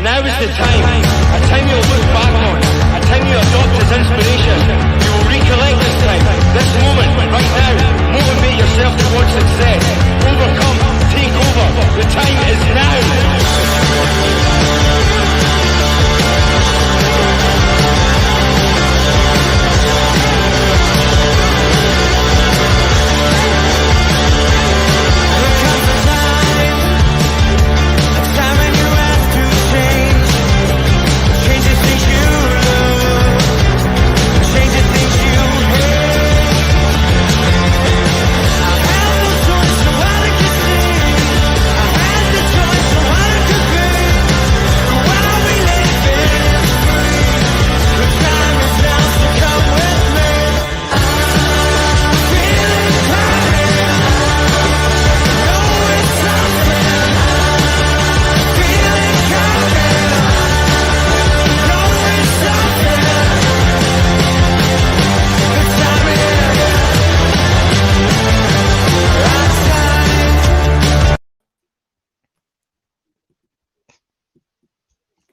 Now is the time, a time you'll look back on, a time you adopt as inspiration. You will recollect this time, this moment, right now. Motivate yourself towards success. Overcome, take over. The time is now.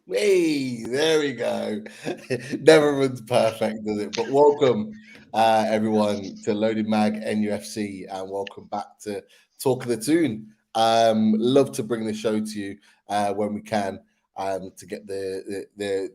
Hey, there we go. Never runs perfect, does it? But welcome, everyone, to Loaded Mag NUFC, and welcome back to Talk of the Toon. Love to bring the show to you when we can, to get the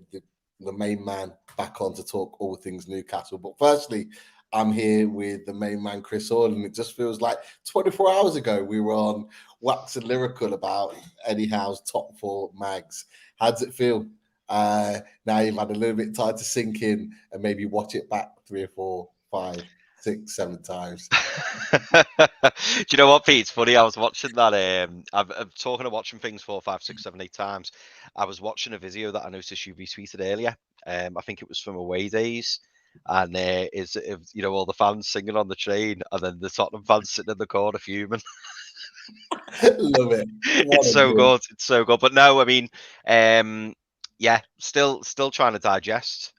main man back on to talk all things Newcastle. But firstly, I'm here with the main man, Chris Hall, and it just feels like 24 hours ago we were on Wax and Lyrical about Eddie Howe's top four mags. How does it feel? Now you've had a little bit of time to sink in and maybe watch it back 3 or 4, 5, 6, 7 times. Do you know what, Pete? It's funny. I was watching that. I'm talking of watching things 4, 5, 6, 7, 8 times. I was watching a video that I noticed you retweeted earlier. I think it was from away days, and you know, all the fans singing on the train, and then the Tottenham fans sitting in the corner fuming. Love it. It's so good. It's so good. But no, I mean, yeah, still trying to digest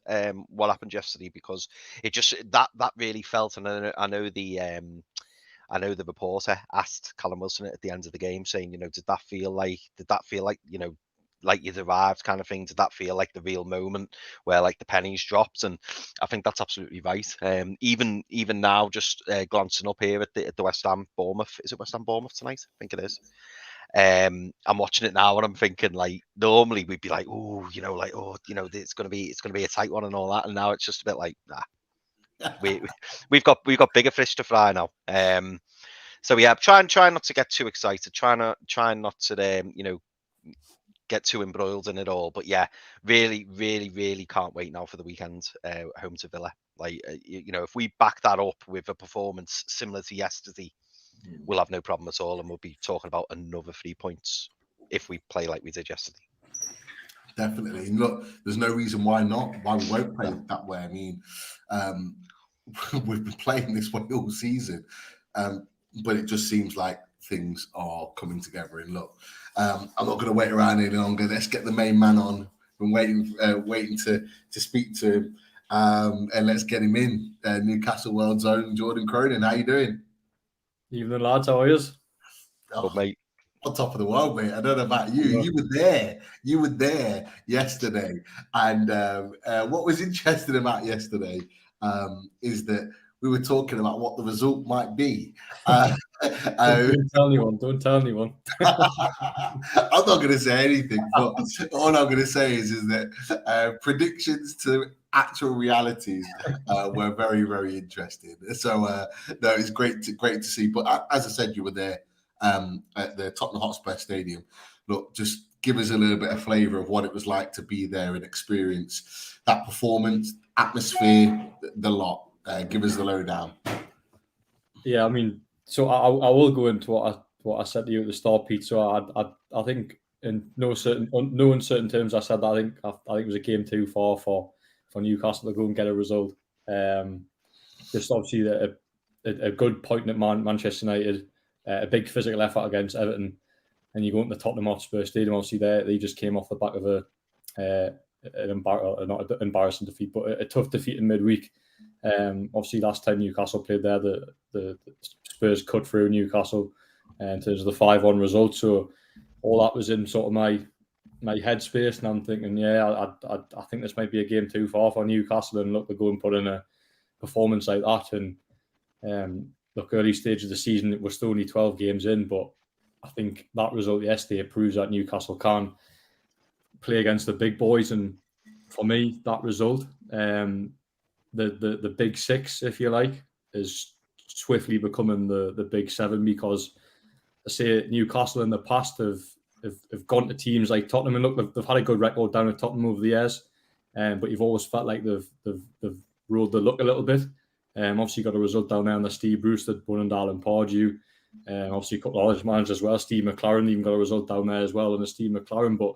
what happened yesterday, because it just that really felt, and I know the reporter asked Callum Wilson at the end of the game, saying, you know, did that feel like, you know, like you'd arrived kind of thing? Did that feel like the real moment where like the pennies dropped? And I think that's absolutely right. Even now, just glancing up here at the West Ham Bournemouth, is it West Ham Bournemouth tonight? I think it is. I'm watching it now and I'm thinking, like, normally we'd be like, oh, you know, like, oh, you know, it's gonna be a tight one and all that, and now it's just a bit like, nah, we've got bigger fish to fry now. So yeah, try not to get too excited, try not to you know, get too embroiled in it all. But yeah, really can't wait now for the weekend, home to Villa. Like, you know, if we back that up with a performance similar to yesterday, we'll have no problem at all, and we'll be talking about another 3 points if we play like we did yesterday. Definitely. And look, there's no reason why we won't play that way. I mean, we've been playing this way all season, but it just seems like things are coming together. And look, I'm not going to wait around any longer. Let's get the main man on. Been waiting to speak to him, and let's get him in. Newcastle World's own Jordan Cronin. How you doing? Evening, lads. How are you? Oh, mate. On top of the world, mate. I don't know about you. You were there yesterday. And what was interesting about yesterday is that we were talking about what the result might be. Don't tell anyone. I'm not going to say anything, but all I'm going to say is that predictions to actual realities were very, very interesting. So no, it's great to see. But as I said, you were there at the Tottenham Hotspur Stadium. Look, just give us a little bit of flavour of what it was like to be there and experience that performance, atmosphere, the lot. Give us the lowdown. Yeah, I mean, so I will go into what I said to you at the start, Pete. So I think in no uncertain terms, I said that I think it was a game too far for Newcastle to go and get a result. Just obviously a good point at Manchester United, a big physical effort against Everton, and you go into the Tottenham Hotspur Stadium. Obviously, they just came off the back of not an embarrassing defeat, but a tough defeat in midweek. Obviously, last time Newcastle played there, the Spurs cut through Newcastle in terms of the 5-1 result. So all that was in sort of my headspace, and I'm thinking, I think this might be a game too far for Newcastle, and look, they go and put in a performance like that. And look, early stage of the season, we're still only 12 games in, but I think that result yesterday proves that Newcastle can play against the big boys. And for me, that result, the big six, if you like, is swiftly becoming the big seven, because I say Newcastle in the past have gone to teams like Tottenham, and look, they've had a good record down at Tottenham over the years, but you've always felt like they've ruled the luck a little bit. Obviously got a result down there on the Steve Bruce at Bunandal and Pardew. Obviously a couple of other managers as well. Steve McLaren even got a result down there as well, and Steve McLaren. But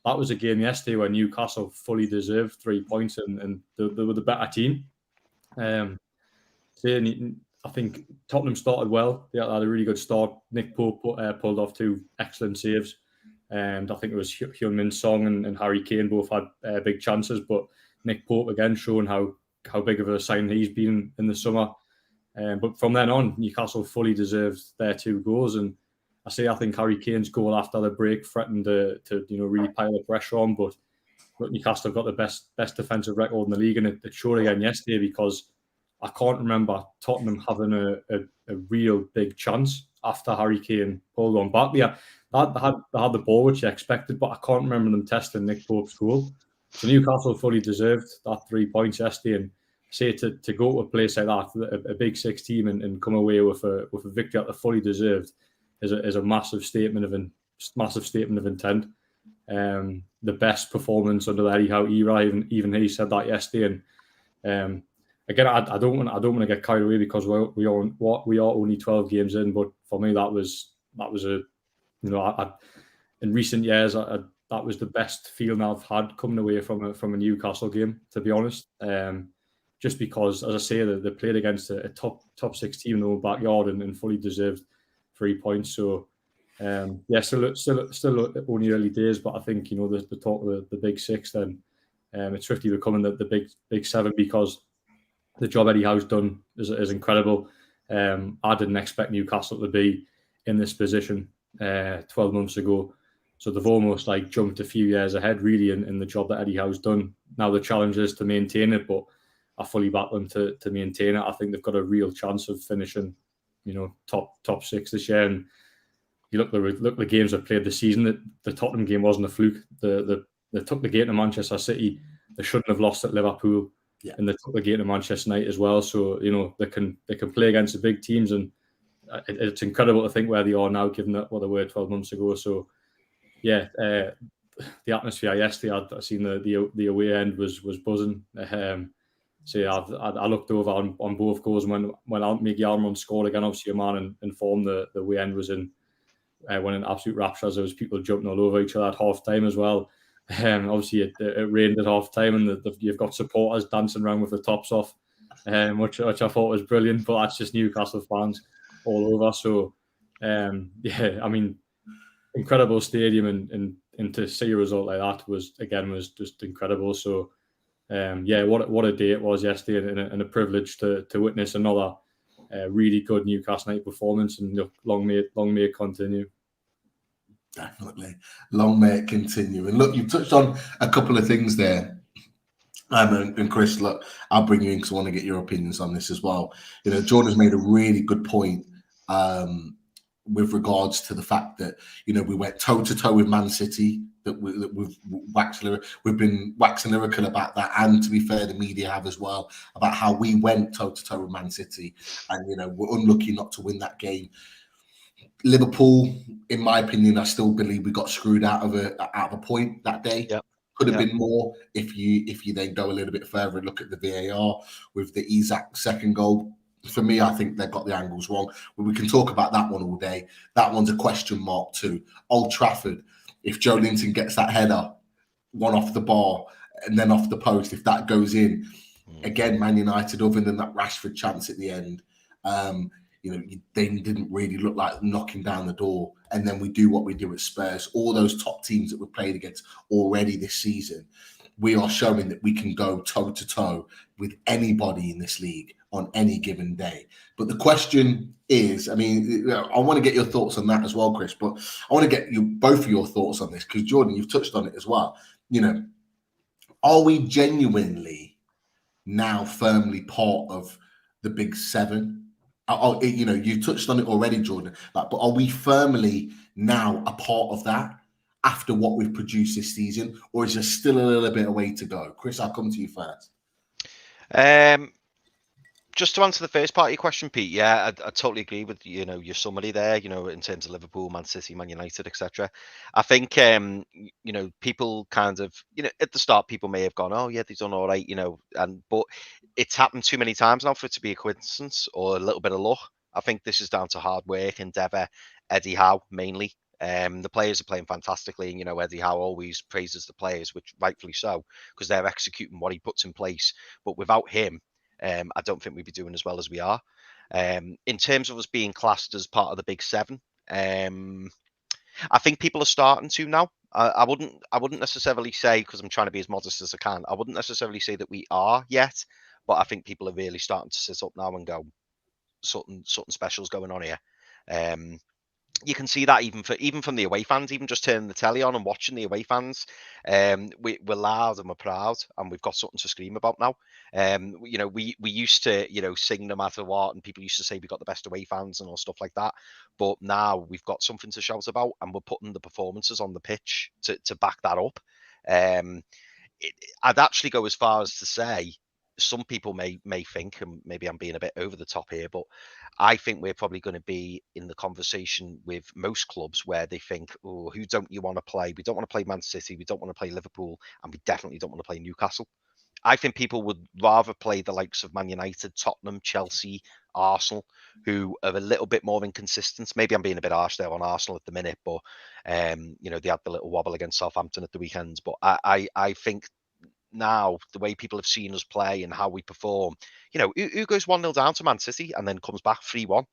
that was a game yesterday where Newcastle fully deserved 3 points, and they were the better team. I think Tottenham started well. They had a really good start. Nick Pope pulled off 2 excellent saves. And I think it was Heung-min Son and Harry Kane both had big chances. But Nick Pope, again, showing how big of a sign he's been in the summer. But from then on, Newcastle fully deserved their 2 goals. And I think Harry Kane's goal after the break threatened to really pile the pressure on. But Newcastle have got the best defensive record in the league, and it showed again yesterday, because I can't remember Tottenham having a real big chance after Harry Kane pulled one back. Yeah, they had the ball, which you expected, but I can't remember them testing Nick Pope's goal. So Newcastle fully deserved that 3 points yesterday, and say to go to a place like that, a big six team, and come away with a victory that they fully deserved is a massive statement of intent. The best performance under the Eddie Howe era, even he said that yesterday. And again, I don't want to get carried away, because we are only 12 games in. But for me, that was in recent years, that was the best feeling I've had coming away from a Newcastle game, to be honest. Just because, as I say, they played against a top 6 team in their own backyard, and fully deserved 3 points. So still only early days, but I think the talk of the big six, then it's swiftly becoming the big seven, because the job Eddie Howe's done is incredible. I didn't expect Newcastle to be in this position 12 months ago. So they've almost jumped a few years ahead, really, in the job that Eddie Howe's done. Now the challenge is to maintain it, but I fully back them to maintain it. I think they've got a real chance of finishing, top 6 this year. And you look the games they've played this season. The Tottenham game wasn't a fluke. They took the game to Manchester City. They shouldn't have lost at Liverpool. Yeah. And they took the game to Manchester United as well. So they can play against the big teams, and it's incredible to think where they are now, given that what they were 12 months ago. So yeah, the atmosphere yesterday, I'd seen the away end was buzzing. So yeah, I looked over on both goals, and when Miguel Almiron scored again, obviously your man informed the away end was in went in absolute rapture, as there was people jumping all over each other at half time as well. Obviously it rained at half time, and you've got supporters dancing around with the tops off, which I thought was brilliant. But that's just Newcastle fans all over. So incredible stadium, and to see a result like that was just incredible. So what a day it was yesterday, and a privilege to witness another really good Newcastle night performance, and long may it continue. Definitely, long may it continue. And look, you've touched on a couple of things there, and Chris, look, I'll bring you in because I want to get your opinions on this as well. Jordan's made a really good point with regards to the fact that we went toe to toe with Man City. We've been waxing lyrical about that, and to be fair, the media have as well, about how we went toe to toe with Man City, and we're unlucky not to win that game. Liverpool, in my opinion, I still believe we got screwed out of a point that day. Yep. Could have been more if you then go a little bit further and look at the VAR with the Isak second goal. For me, I think they've got the angles wrong. But we can talk about that one all day. That one's a question mark too. Old Trafford, if Joe Linton gets that header, one off the bar and then off the post, if that goes in, again, Man United, other than that Rashford chance at the end, they didn't really look like knocking down the door. And then we do what we do at Spurs. All those top teams that we've played against already this season, we are showing that we can go toe to toe with anybody in this league on any given day. But the question is, I mean, I want to get your thoughts on that as well, Chris, but I want to get both of your thoughts on this, because Jordan, you've touched on it as well. Are we genuinely now firmly part of the big seven? You touched on it already, Jordan, but are we firmly now a part of that after what we've produced this season, or is there still a little bit of way to go? Chris, I'll come to you first. Just to answer the first part of your question, Pete, yeah, I totally agree with your summary there. In terms of Liverpool, Man City, Man United, etc. I think people kind of at the start people may have gone, oh yeah, they've done all right, but it's happened too many times now for it to be a coincidence or a little bit of luck. I think this is down to hard work, endeavour, Eddie Howe mainly. The players are playing fantastically, and Eddie Howe always praises the players, which rightfully so, because they're executing what he puts in place. But without him, I don't think we'd be doing as well as we are. In terms of us being classed as part of the big seven, I think people are starting to now. I wouldn't necessarily say, because I'm trying to be as modest as I can, I wouldn't necessarily say that we are yet, but I think people are really starting to sit up now and go, something special's going on here. You can see that even from the away fans, even just turning the telly on and watching the away fans. We're loud and we're proud, and we've got something to scream about now. We used to sing no matter what, and people used to say we got the best away fans and all stuff like that. But now we've got something to shout about, and we're putting the performances on the pitch to back that up. I'd actually go as far as to say, some people may think, and maybe I'm being a bit over the top here, but I think we're probably going to be in the conversation with most clubs where they think, oh, who don't you want to play? We don't want to play Man City, we don't want to play Liverpool, and we definitely don't want to play Newcastle. I think people would rather play the likes of Man United, Tottenham, Chelsea, Arsenal, who are a little bit more inconsistent. Maybe I'm being a bit harsh there on Arsenal at the minute, but they had the little wobble against Southampton at the weekends. But I think now the way people have seen us play and how we perform, who goes 1-0 down to Man City and then comes back 3-1,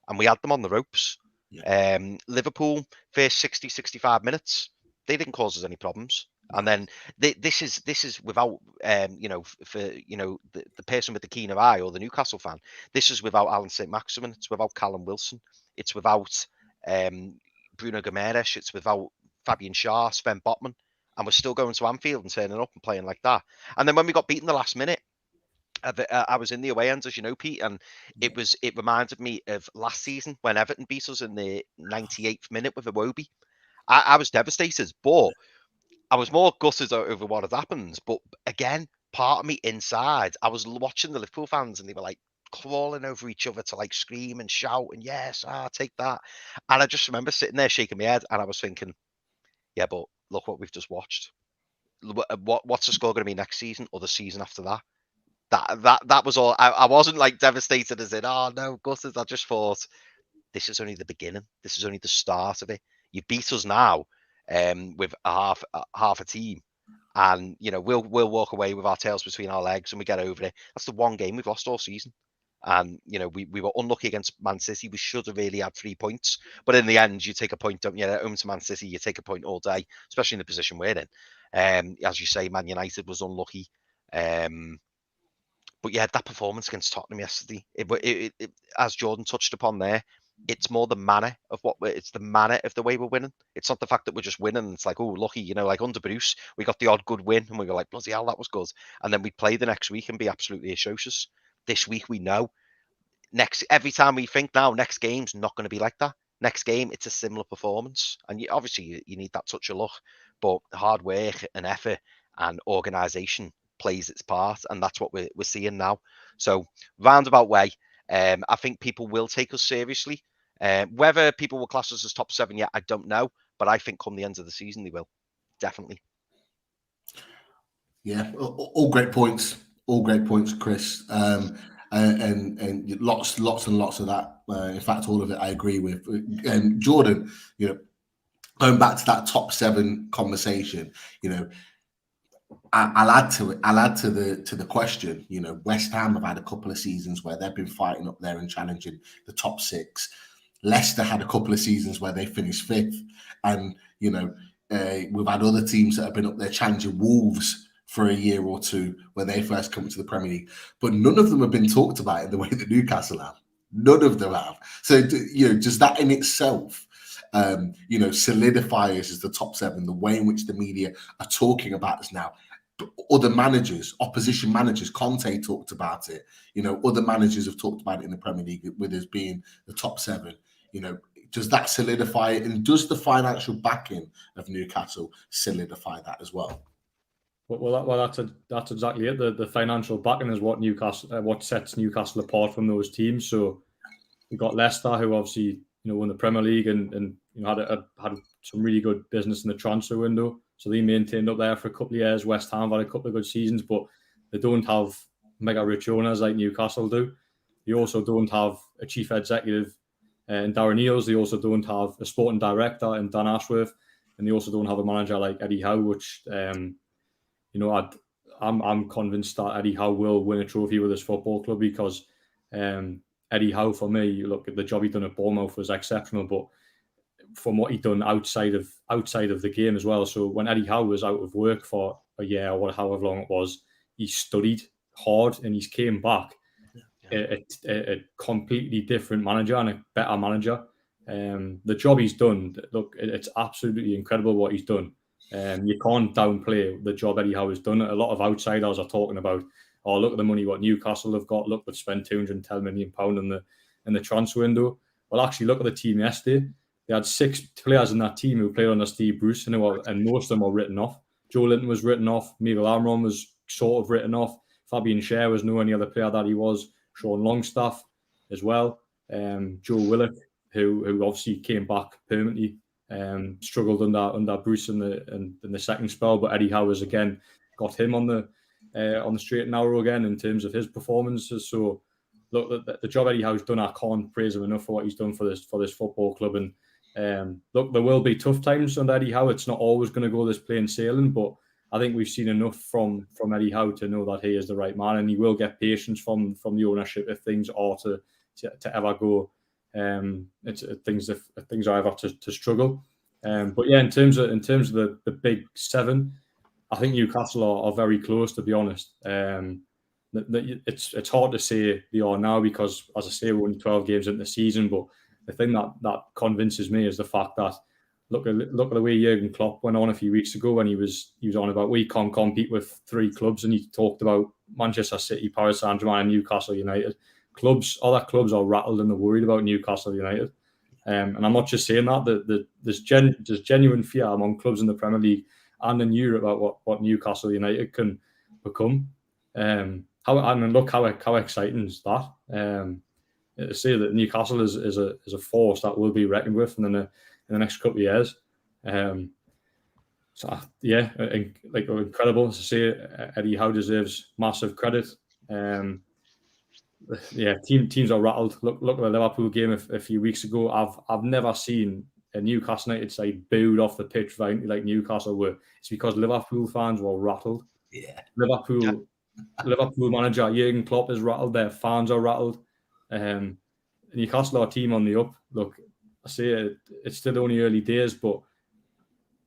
and we had them on the ropes. Yeah. Liverpool first 65 minutes, they didn't cause us any problems. And then this is without for the person with the keener eye, or the Newcastle fan, this is without Alan St. Maximin, it's without Callum Wilson, it's without Bruno Gomes, it's without Fabian Schär, Sven Botman. And we're still going to Anfield and turning up and playing like that. And then when we got beaten the last minute, I was in the away end, as you know, Pete, and it reminded me of last season when Everton beat us in the 98th minute with Iwobi. I was devastated, but I was more gutted over what had happened. But again, part of me inside, I was watching the Liverpool fans, and they were like crawling over each other to like scream and shout and yes, take that. And I just remember sitting there shaking my head, and I was thinking, yeah, but look what we've just watched. What's the score going to be next season or the season after that? That was all. I wasn't like devastated as in, oh no, gutted. I just thought, this is only the beginning. This is only the start of it. You beat us now with half a team, and we'll walk away with our tails between our legs and we get over it. That's the one game we've lost all season. And we were unlucky against Man City. We should have really had 3 points, but in the end, you take a point. Don't you? At home to Man City, you take a point all day, especially in the position we're in. As you say, Man United was unlucky. But yeah, that performance against Tottenham yesterday, it, as Jordan touched upon there, it's more the manner of it's the manner of the way we're winning. It's not the fact that we're just winning. It's like, oh, lucky, like under Bruce, we got the odd good win, and we were like, bloody hell, that was good. And then we play the next week and be absolutely atrocious. This week we know every time we think now next game's not going to be like that. Next game it's a similar performance, and obviously you need that touch of luck, but hard work and effort and organisation plays its part, and that's what we're seeing now. So roundabout way, I think people will take us seriously. Whether people will class us as top 7 yet, I don't know, but I think come the end of the season they will, definitely. Yeah, all great points. All great points, Chris, and lots and lots of that. In fact, all of it I agree with. And Jordan, going back to that top 7 conversation, I'll add to it. I'll add to the question. West Ham have had a couple of seasons where they've been fighting up there and challenging the top 6. Leicester had a couple of seasons where they finished 5th, and we've had other teams that have been up there challenging Wolves for a year or two when they first come to the Premier League, but none of them have been talked about in the way that Newcastle have. None of them have. So, does that in itself, solidify us as the top 7, the way in which the media are talking about us now? Other managers, opposition managers, Conte talked about it. Other managers have talked about it in the Premier League with us being the top 7. Does that solidify it? And does the financial backing of Newcastle solidify that as well? Well, that's exactly it. The financial backing is what sets Newcastle apart from those teams. So you've got Leicester, who obviously won the Premier League and had some really good business in the transfer window. So they maintained up there for a couple of years. West Ham had a couple of good seasons, but they don't have mega rich owners like Newcastle do. They also don't have a chief executive in Darren Eales. They also don't have a sporting director in Dan Ashworth, and they also don't have a manager like Eddie Howe, which I'm convinced that Eddie Howe will win a trophy with his football club, because Eddie Howe, for me, you look at the job he done at Bournemouth was exceptional, but from what he'd done outside of the game as well. So when Eddie Howe was out of work for a year or however long it was, he studied hard and he's came back a completely different manager and a better manager. The job he's done, look, it's absolutely incredible what he's done. You can't downplay the job Eddie Howe has done. A lot of outsiders are talking about, oh, look at the money what Newcastle have got. Look, they've spent £210 million in the transfer window. Well, actually, look at the team yesterday. They had 6 players in that team who played under Steve Bruce, and most of them were written off. Joe Linton was written off. Miguel Almiron was sort of written off. Fabian Schär was no any other player that he was. Sean Longstaff as well. Joe Willock, who obviously came back permanently, struggled under Bruce in the second spell, but Eddie Howe has again got him on the straight and narrow again in terms of his performances. So look, the job Eddie Howe's done, I can't praise him enough for what he's done for this football club. And look, there will be tough times under Eddie Howe. It's not always going to go this plain sailing, but I think we've seen enough from Eddie Howe to know that he is the right man, and he will get patience from the ownership if things are to ever go. If things are ever to struggle. But yeah, in terms of the big 7, I think Newcastle are very close, to be honest. It's hard to say they are now because, as I say, we're only 12 games into the season. But the thing that convinces me is the fact that look at the way Jurgen Klopp went on a few weeks ago when he was on about we can't compete with 3 clubs, and he talked about Manchester City, Paris Saint-Germain, and Newcastle United. Other clubs are rattled and they're worried about Newcastle United. And I'm not just saying that. There's genuine fear among clubs in the Premier League and in Europe about what Newcastle United can become. Look how exciting is that. To say that Newcastle is a force that will be reckoned with in the next couple of years. Incredible. As I say, Eddie Howe deserves massive credit. Teams are rattled. Look at the Liverpool game a few weeks ago. I've never seen a Newcastle United side booed off the pitch like Newcastle were. It's because Liverpool fans were rattled. Yeah. Liverpool manager Jurgen Klopp is rattled. Their fans are rattled. Newcastle are a team on the up. Look, I say it's still only early days, but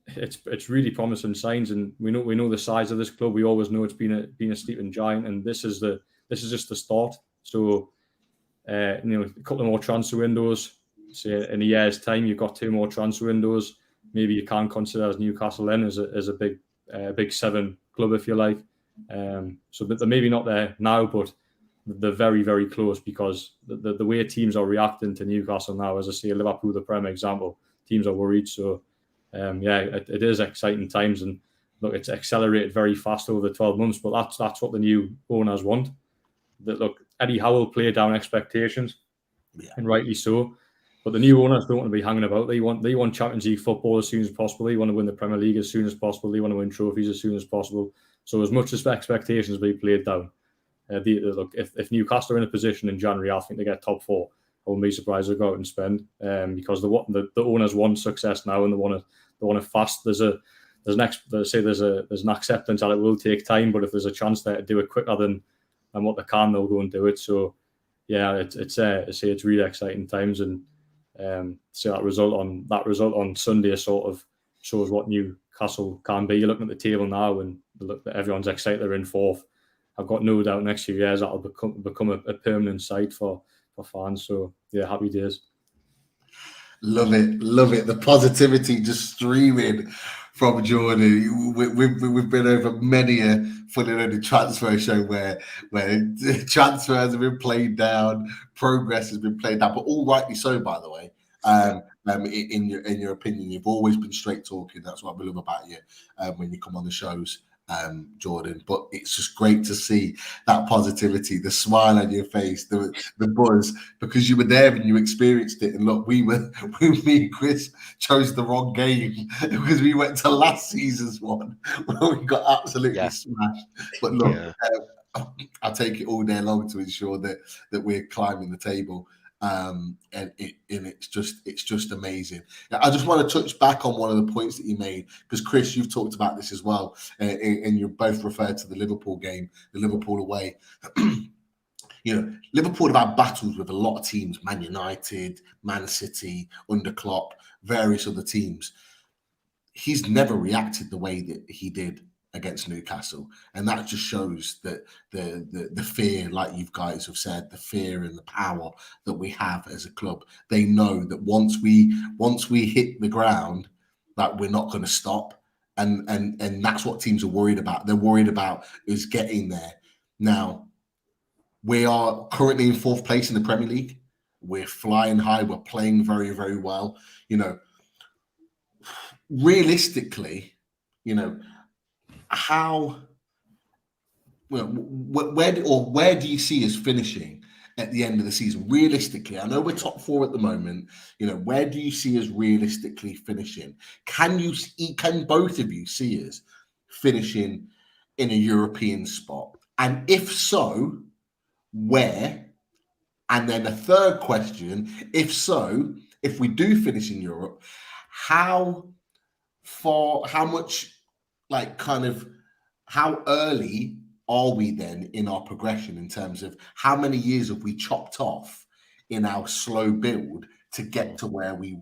it's really promising signs. And we know the size of this club. We always know it's been a sleeping giant, and this is just the start. So, a couple of more transfer windows. Say in a year's time, you've got 2 more transfer windows. Maybe you can consider as Newcastle then as a big 7 club, if you like. So they're maybe not there now, but they're very, very close because the way teams are reacting to Newcastle now, as I say, Liverpool, the prime example, teams are worried. So, it is exciting times, and look, it's accelerated very fast over the 12 months. But that's what the new owners want. Look, Eddie Howe will play down expectations, and rightly so. But the new owners don't want to be hanging about. They want Champions League football as soon as possible. They want to win the Premier League as soon as possible. They want to win trophies as soon as possible. So as much as the expectations be played down, look, if Newcastle are in a position in January, I think they get top 4. I wouldn't be surprised to go out and spend because the owners want success now and they want it fast. There's an acceptance that it will take time, but if there's a chance there to do it quicker than what they can, they'll go and do it. So yeah, it's really exciting times, and see that result on Sunday sort of shows what Newcastle can be. You're looking at the table now, and everyone's excited they're in fourth. I've got no doubt next few years that'll become a permanent sight for fans. So yeah, happy days. Love it. The positivity just streaming from Jordan. We've been over many a fully loaded transfer show where transfers have been played down, progress has been played down, but all rightly so, by the way. In your opinion, you've always been straight talking. That's what we love about you when you come on the shows, Jordan. But it's just great to see that positivity, the smile on your face, the buzz, because you were there and you experienced it. And look, me and Chris chose the wrong game because we went to last season's one where we got absolutely smashed. But look, I'll take it all day long to ensure that we're climbing the table. And it's just amazing. Now, I just want to touch back on one of the points that you made, because Chris, you've talked about this as well, and you both referred to the Liverpool game, the Liverpool away. Liverpool have had battles with a lot of teams, Man United, Man City, under Klopp, various other teams. He's never reacted the way that he did against Newcastle, and that just shows that the fear, like you guys have said, the fear and the power that we have as a club. They know that once we hit the ground, that we're not going to stop, and that's what teams are worried about. They're worried about is getting there. Now, we are currently in fourth place in the Premier League. We're flying high. We're playing very, very well. Realistically, where do you see us finishing at the end of the season? Realistically, I know we're top four at the moment. Where do you see us realistically finishing? Can both of you see us finishing in a European spot? And if so, where? And then a third question, if so, if we do finish in Europe, how early are we then in our progression in terms of how many years have we chopped off in our slow build to get to where we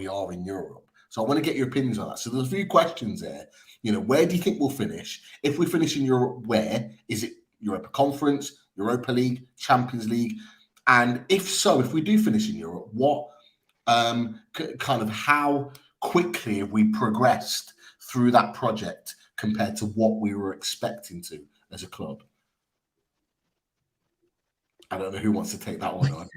are in Europe? So I want to get your opinions on that. So there's a few questions there. Where do you think we'll finish? If we finish in Europe, where? Is it Europa Conference, Europa League, Champions League? And if so, if we do finish in Europe, what how quickly have we progressed through that project compared to what we were expecting to as a club? I don't know who wants to take that one on.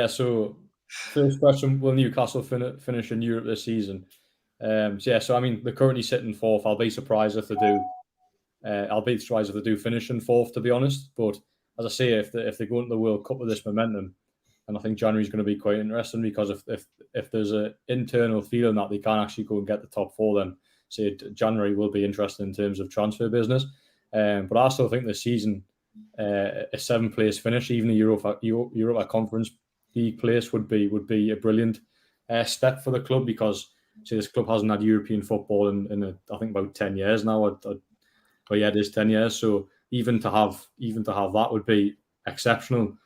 So first question, will Newcastle finish in Europe this season? They're currently sitting fourth. I'll be surprised if they do. Finish in fourth, to be honest. But as I say, if they go into the World Cup with this momentum, and I think January is going to be quite interesting, because if there's an internal feeling that they can't actually go and get the top four, then January will be interesting in terms of transfer business. But I still think this season, a 7th place finish, even a Europa Conference League place, would be a brilliant step for the club, because this club hasn't had European football in I think about 10 years now. It is 10 years. So even to have that would be exceptional.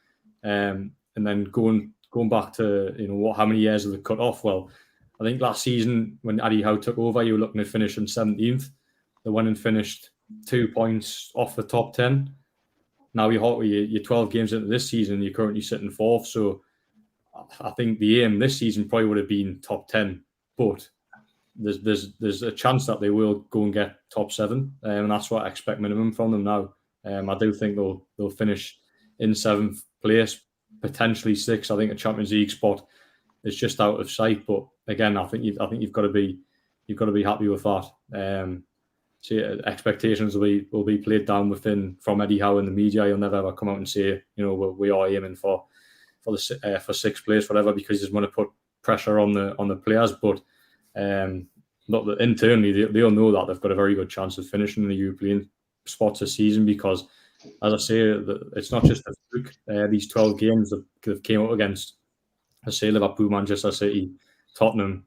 And then going back to how many years have they cut off? Well, I think last season when Eddie Howe took over, you were looking at finishing 17th. They went and finished 2 points off the top 10. Now you're 12 games into this season, you're currently sitting fourth. So I think the aim this season probably would have been top 10, but there's a chance that they will go and get top 7, and that's what I expect minimum from them now. I do think they'll finish in 7th place. Potentially 6. I think a Champions League spot is just out of sight. But again, I think you've got to be happy with that. Expectations will be played down from Eddie Howe in the media. He'll never ever come out and say, we are aiming for 6th place, whatever, because he doesn't want to put pressure on the players. But not that internally they'll know that they've got a very good chance of finishing in the European spots this season, because, as I say, it's not just a fluke. These 12 games that they've came up against, I say, Liverpool, Manchester City, Tottenham,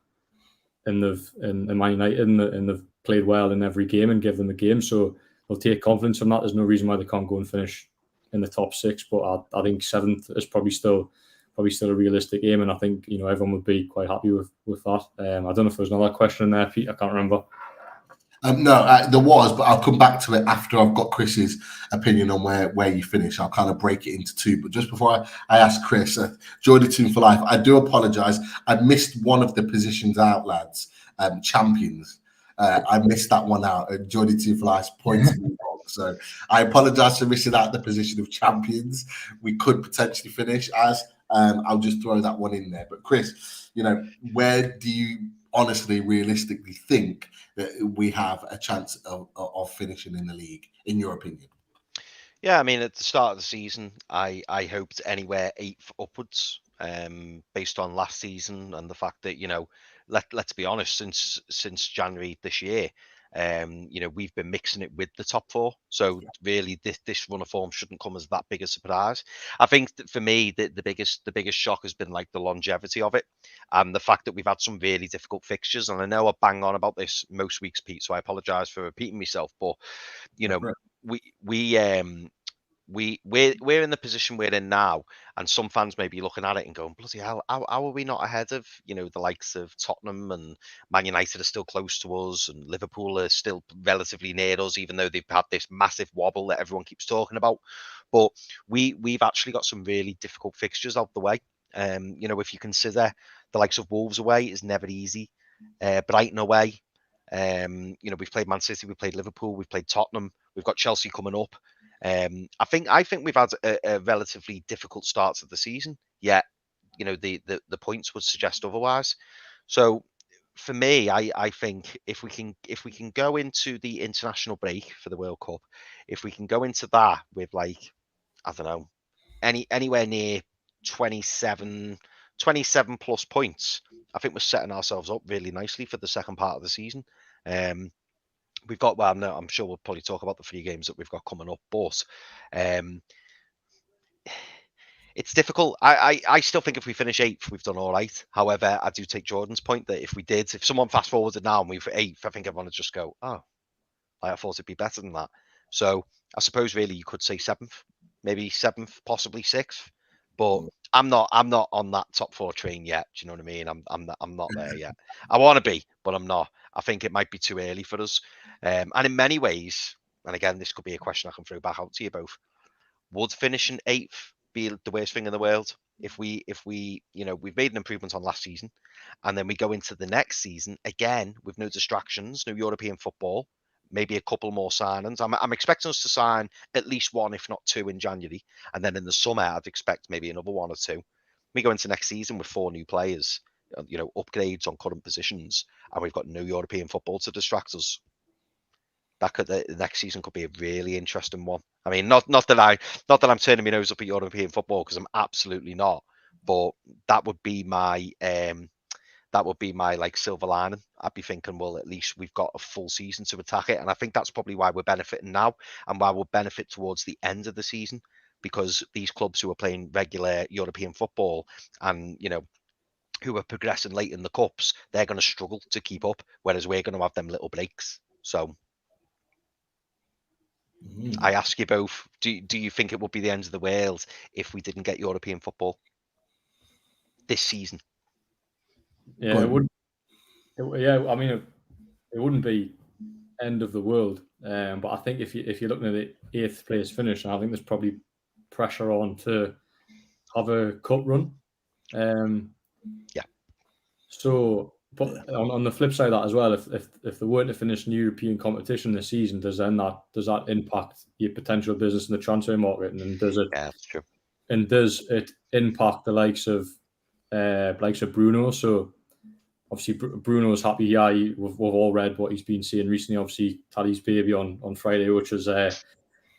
and Man United, and they've played well in every game and give them a game. So they'll take confidence from that. There's no reason why they can't go and finish in the top 6. But I think 7th is probably still probably still a realistic aim, and I think everyone would be quite happy with that. I don't know if there's another question in there, Pete. I can't remember. No, there was, but I'll come back to it after I've got Chris's opinion on where you finish. I'll kind of break it into two. But just before I ask Chris, Jordy Toon for life, I do apologise. I missed one of the positions out, lads. Champions. I missed that one out. And Jordy Toon for life pointed me wrong. So I apologise for missing out the position of champions. We could potentially finish as. I'll just throw that one in there. But Chris, where do you honestly, realistically think that we have a chance of finishing in the league, in your opinion? Yeah, I mean, at the start of the season, I hoped anywhere 8th upwards, based on last season and the fact that, let's be honest, since January this year, we've been mixing it with the top 4. So really, this run of form shouldn't come as that big a surprise. I think that for me, the biggest shock has been like the longevity of it, and the fact that we've had some really difficult fixtures. And I know I bang on about this most weeks, Pete, so I apologise for repeating myself. But we're in the position we're in now, and some fans may be looking at it and going, bloody hell, how are we not ahead of the likes of Tottenham, and Man United are still close to us, and Liverpool are still relatively near us, even though they've had this massive wobble that everyone keeps talking about. But we've actually got some really difficult fixtures out the way. If you consider the likes of Wolves away is never easy, Brighton away, we've played Man City, we've played Liverpool, we've played Tottenham, we've got Chelsea coming up. I think we've had a relatively difficult start to the season, yet the points would suggest otherwise. So for me, I think if we can go into the international break for the World Cup, if we can go into that with I don't know, anywhere near 27 plus points, I think we're setting ourselves up really nicely for the second part of the season. We've got, no, I'm sure we'll probably talk about the 3 games that we've got coming up, but it's difficult. I still think if we finish 8th, we've done all right. However, I do take Jordan's point that if someone fast forwarded now and we were 8th, I think everyone would just go, oh, I thought it'd be better than that. So I suppose really you could say 7th, maybe 7th, possibly 6th, but I'm not on that top 4 train yet. Do you know what I mean? I'm not there yet. I want to be, but I'm not. I think it might be too early for us. And in many ways, and again, this could be a question I can throw back out to you both. Would finishing 8th be the worst thing in the world if we've made an improvement on last season, and then we go into the next season again with no distractions, no European football, maybe a couple more signings. I'm expecting us to sign at least 1, if not 2, in January, and then in the summer I'd expect maybe another 1 or 2. We go into next season with 4 new players, upgrades on current positions, and we've got no European football to distract us. The next season could be a really interesting one. I mean, not that I'm turning my nose up at European football, because I'm absolutely not. But that would be my silver lining. I'd be thinking, well, at least we've got a full season to attack it, and I think that's probably why we're benefiting now, and why we'll benefit towards the end of the season, because these clubs who are playing regular European football and who are progressing late in the cups, they're going to struggle to keep up, whereas we're going to have them little breaks. So I ask you both, do you think it would be the end of the world if we didn't get European football this season? Yeah, it wouldn't. I mean, it wouldn't be end of the world. But I think if you're looking at the 8th place finish, I think there's probably pressure on to have a cup run. Yeah. So, but on the flip side of that as well, if they were to finish in European competition this season, does that impact your potential business in the transfer market? And does it? Yeah, that's true. And does it impact the likes of Bruno? So obviously Bruno's happy. Yeah, we've all read what he's been saying recently. Obviously, had his baby on Friday, which was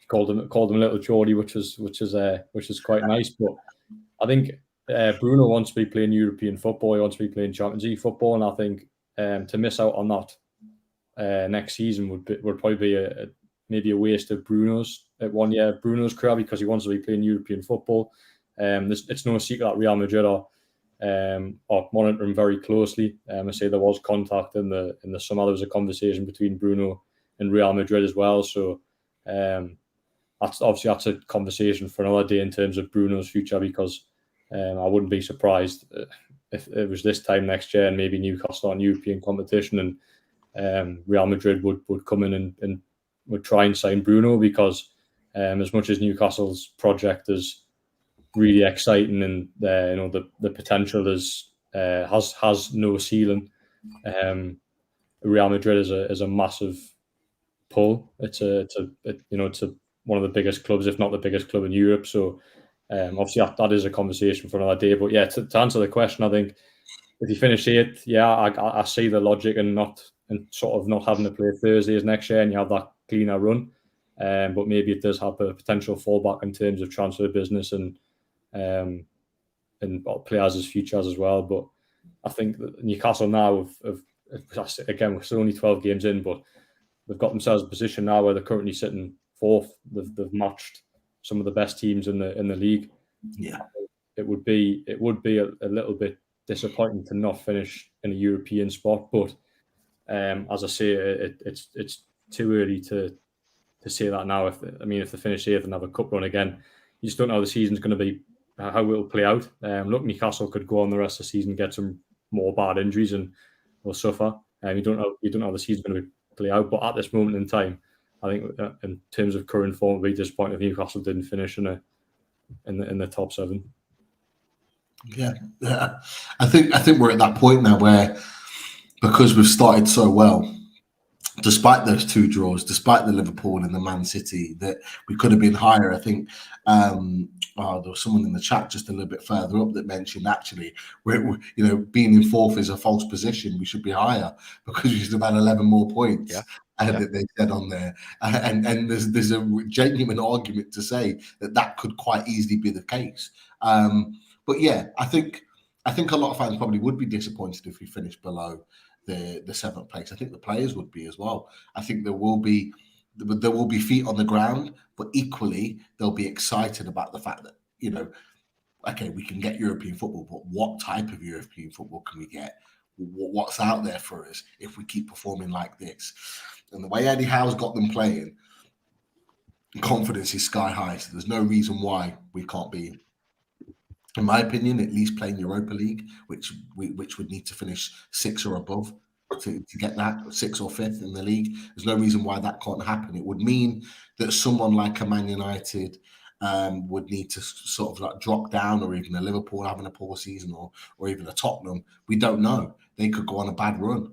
called him little Geordie, which is quite nice. But I think Bruno wants to be playing European football. He wants to be playing Champions League football, and I think to miss out on that next season would probably be maybe a waste of Bruno's career, because he wants to be playing European football. It's no secret that Real Madrid are monitoring very closely. I say there was contact in the summer. There was a conversation between Bruno and Real Madrid as well. So that's a conversation for another day in terms of Bruno's future, because I wouldn't be surprised if it was this time next year and maybe Newcastle on European competition and Real Madrid would come in and would try and sign Bruno, because as much as Newcastle's project is really exciting and the potential has no ceiling, Real Madrid is a massive pull. It's one of the biggest clubs, if not the biggest club in Europe. So obviously that is a conversation for another day. But yeah, to answer the question, I think if you finish 8th, yeah, I see the logic in not having to play Thursdays next year, and you have that cleaner run. But maybe it does have a potential fallback in terms of transfer business and players' futures as well. But I think that Newcastle now again, we're still only 12 games in, but they've got themselves a position now where they're currently sitting 4th. They've matched some of the best teams in the league. Yeah, it would be a little bit disappointing to not finish in a European spot. But as I say, it's too early to say that now. If they finish 8th and have a cup run again, you just don't know how the season's going to be, how it will play out. Look, Newcastle could go on the rest of the season, get some more bad injuries, and will suffer. You don't know how the season's going to play out. But at this moment in time, I think in terms of current form, it would be disappointing if Newcastle didn't finish in the top 7. Yeah. I think we're at that point now where, because we've started so well, despite those 2 draws, despite the Liverpool and the Man City, that we could have been higher. I think there was someone in the chat just a little bit further up that mentioned actually, being in 4th is a false position. We should be higher because we should have had 11 more points. Yeah. That they said on there, and there's a genuine argument to say that could quite easily be the case. But yeah, I think a lot of fans probably would be disappointed if we finished below the 7th place. I think the players would be as well. I think there will be feet on the ground, but equally they'll be excited about the fact that, okay, we can get European football, but what type of European football can we get? What's out there for us if we keep performing like this? And the way Eddie Howe's got them playing, confidence is sky high. So there's no reason why we can't be, in my opinion, at least playing Europa League, which would need to finish 6 or above to get that, 6th or 5th in the league. There's no reason why that can't happen. It would mean that someone like a Man United would need to sort of like drop down, or even a Liverpool having a poor season, or even a Tottenham. We don't know. They could go on a bad run.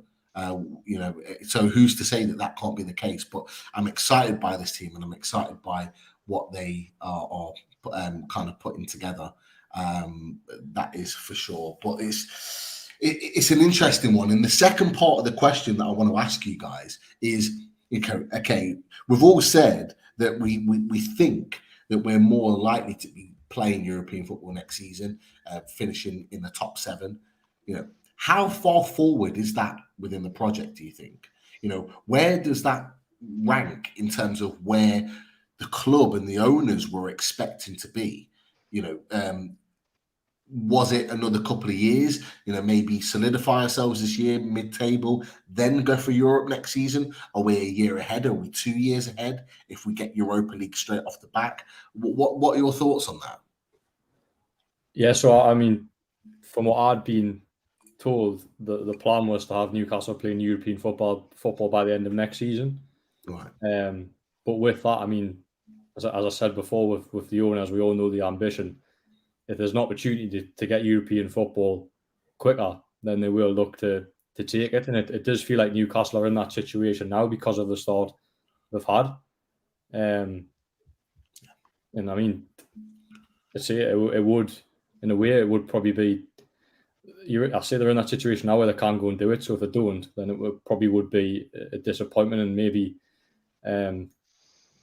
So who's to say that can't be the case? But I'm excited by this team, and I'm excited by what they are kind of putting together. That is for sure. But it's an interesting one. And the second part of the question that I want to ask you guys is, okay, we've all said that we think that we're more likely to be playing European football next season, finishing in the top 7. How far forward is that within the project, do you think? Where does that rank in terms of where the club and the owners were expecting to be? Was it another couple of years, maybe solidify ourselves this year, mid-table, then go for Europe next season? Are we a year ahead? Are we 2 years ahead if we get Europa League straight off the back? What are your thoughts on that? Yeah, so from what I'd been told, the plan was to have Newcastle playing European football by the end of next season. Right. But with that, as I said before, with the owners, we all know the ambition. If there's an opportunity to get European football quicker, then they will look to take it. And it does feel like Newcastle are in that situation now because of the start they've had. I'd say it would, in a way, it would probably be. I say they're in that situation now where they can't go and do it. So if they don't, then it probably would be a disappointment, and maybe a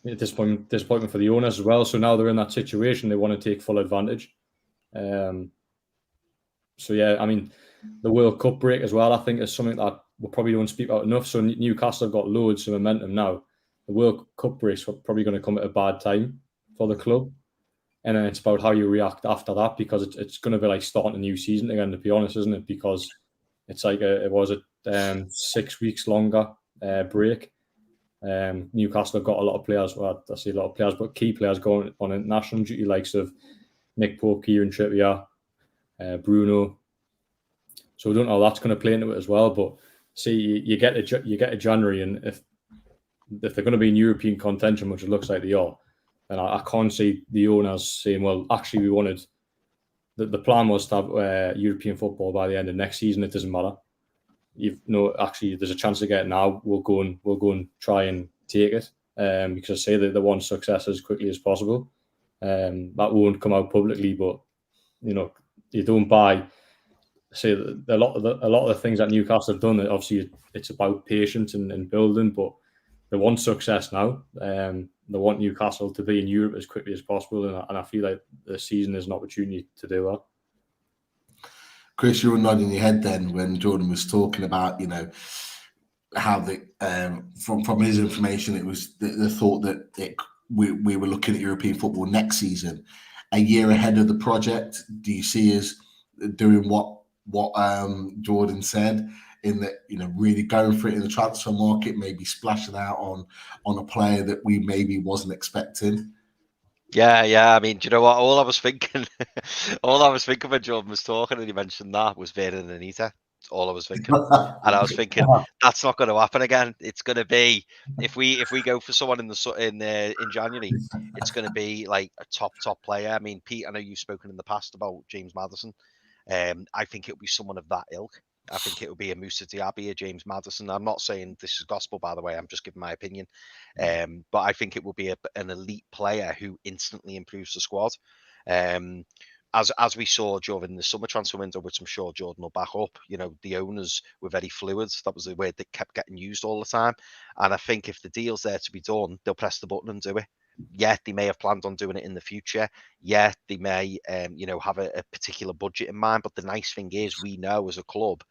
disappointment for the owners as well. So now they're in that situation, they want to take full advantage. So yeah, the World Cup break as well, I think, is something that we probably don't speak about enough. So Newcastle have got loads of momentum now. The World Cup break is probably going to come at a bad time for the club. And then it's about how you react after that, because it's going to be like starting a new season again, to be honest, isn't it? Because it's like it was a 6 weeks longer break. Newcastle have got a lot of players. Well, I say a lot of players, but key players going on international duty, likes of Nick Pope, Kieran Trippier, Bruno. So I don't know how that's going to play into it as well. But see, you get to January, and if they're going to be in European contention, which it looks like they are, then I can't see the owners saying, well, actually, we wanted the plan was to have European football by the end of next season. It doesn't matter. Actually, there's a chance to get it now. We'll go and try and take it, because I say that they want success as quickly as possible. That won't come out publicly, but you don't buy. Say a lot of the things that Newcastle have done. Obviously, it's about patience and building, but they want success now. They want Newcastle to be in Europe as quickly as possible, and I feel like the season is an opportunity to do that. Chris, you were nodding your head then when Jordan was talking about, how from his information, it was the thought that we were looking at European football next season, a year ahead of the project. Do you see us doing what Jordan said, in that, really going for it in the transfer market, maybe splashing out on a player that we maybe wasn't expecting? Yeah. I mean, do you know what? All I was thinking when Jordan was talking and he mentioned that was Vera and Anita. That's all I was thinking. And I was thinking, that's not going to happen again. It's going to be, if we go for someone in January, it's going to be like a top player. I mean, Pete, I know you've spoken in the past about James Maddison. I think it'll be someone of that ilk. I think it will be a Moussa Diaby, a James Maddison. I'm not saying this is gospel, by the way. I'm just giving my opinion. But I think it will be an elite player who instantly improves the squad. As we saw during the summer transfer window, which I'm sure Jordan will back up, the owners were very fluid. That was the word that kept getting used all the time. And I think if the deal's there to be done, they'll press the button and do it. Yeah, they may have planned on doing it in the future. Yeah, they may, have a particular budget in mind. But the nice thing is, we know as a club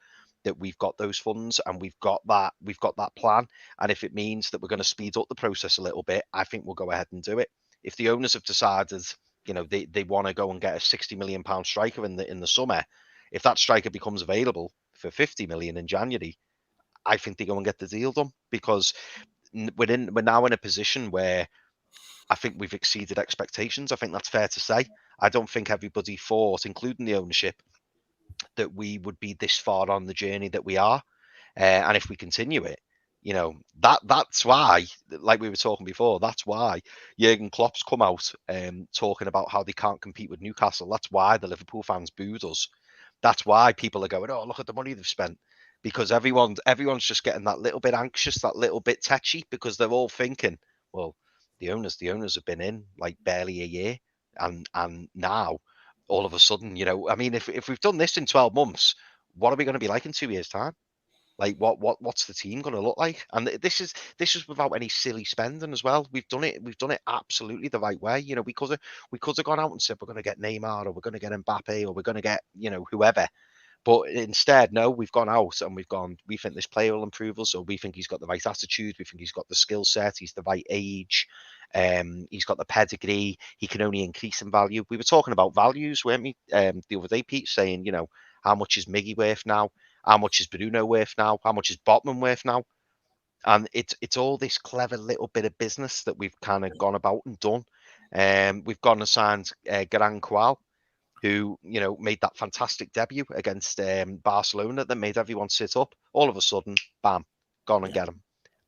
that we've got those funds and we've got that plan. And if it means that we're going to speed up the process a little bit, I think we'll go ahead and do it. If the owners have decided, they want to go and get a £60 million striker in the summer, if that striker becomes available for 50 million in January, I think they go and get the deal done, because we're now in a position where I think we've exceeded expectations. I think that's fair to say. I don't think everybody thought, including the ownership, that we would be this far on the journey that we are. And if we continue it, that's why, like we were talking before, that's why Jurgen Klopp's come out talking about how they can't compete with Newcastle. That's why the Liverpool fans booed us. That's why people are going, oh, look at the money they've spent. Because everyone's just getting that little bit anxious, that little bit tetchy, because they're all thinking, well, the owners have been in like barely a year, and now all of a sudden, I mean, if we've done this in 12 months, what are we going to be like in 2 years' time? Like what's the team going to look like? And this is without any silly spending as well. We've done it absolutely the right way. We could have gone out and said we're going to get Neymar, or we're going to get Mbappe, or we're going to get whoever. But instead, no, we've gone out and we think this player will improve us, or we think he's got the right attitude, we think he's got the skill set, he's the right age, he's got the pedigree, he can only increase in value. We were talking about values, weren't we, the other day, Pete, saying, how much is Miggy worth now? How much is Bruno worth now? How much is Botman worth now? And it's all this clever little bit of business that we've kind of gone about and done. We've gone and signed Garang Kual, who made that fantastic debut against Barcelona that made everyone sit up. All of a sudden, bam, gone and get him.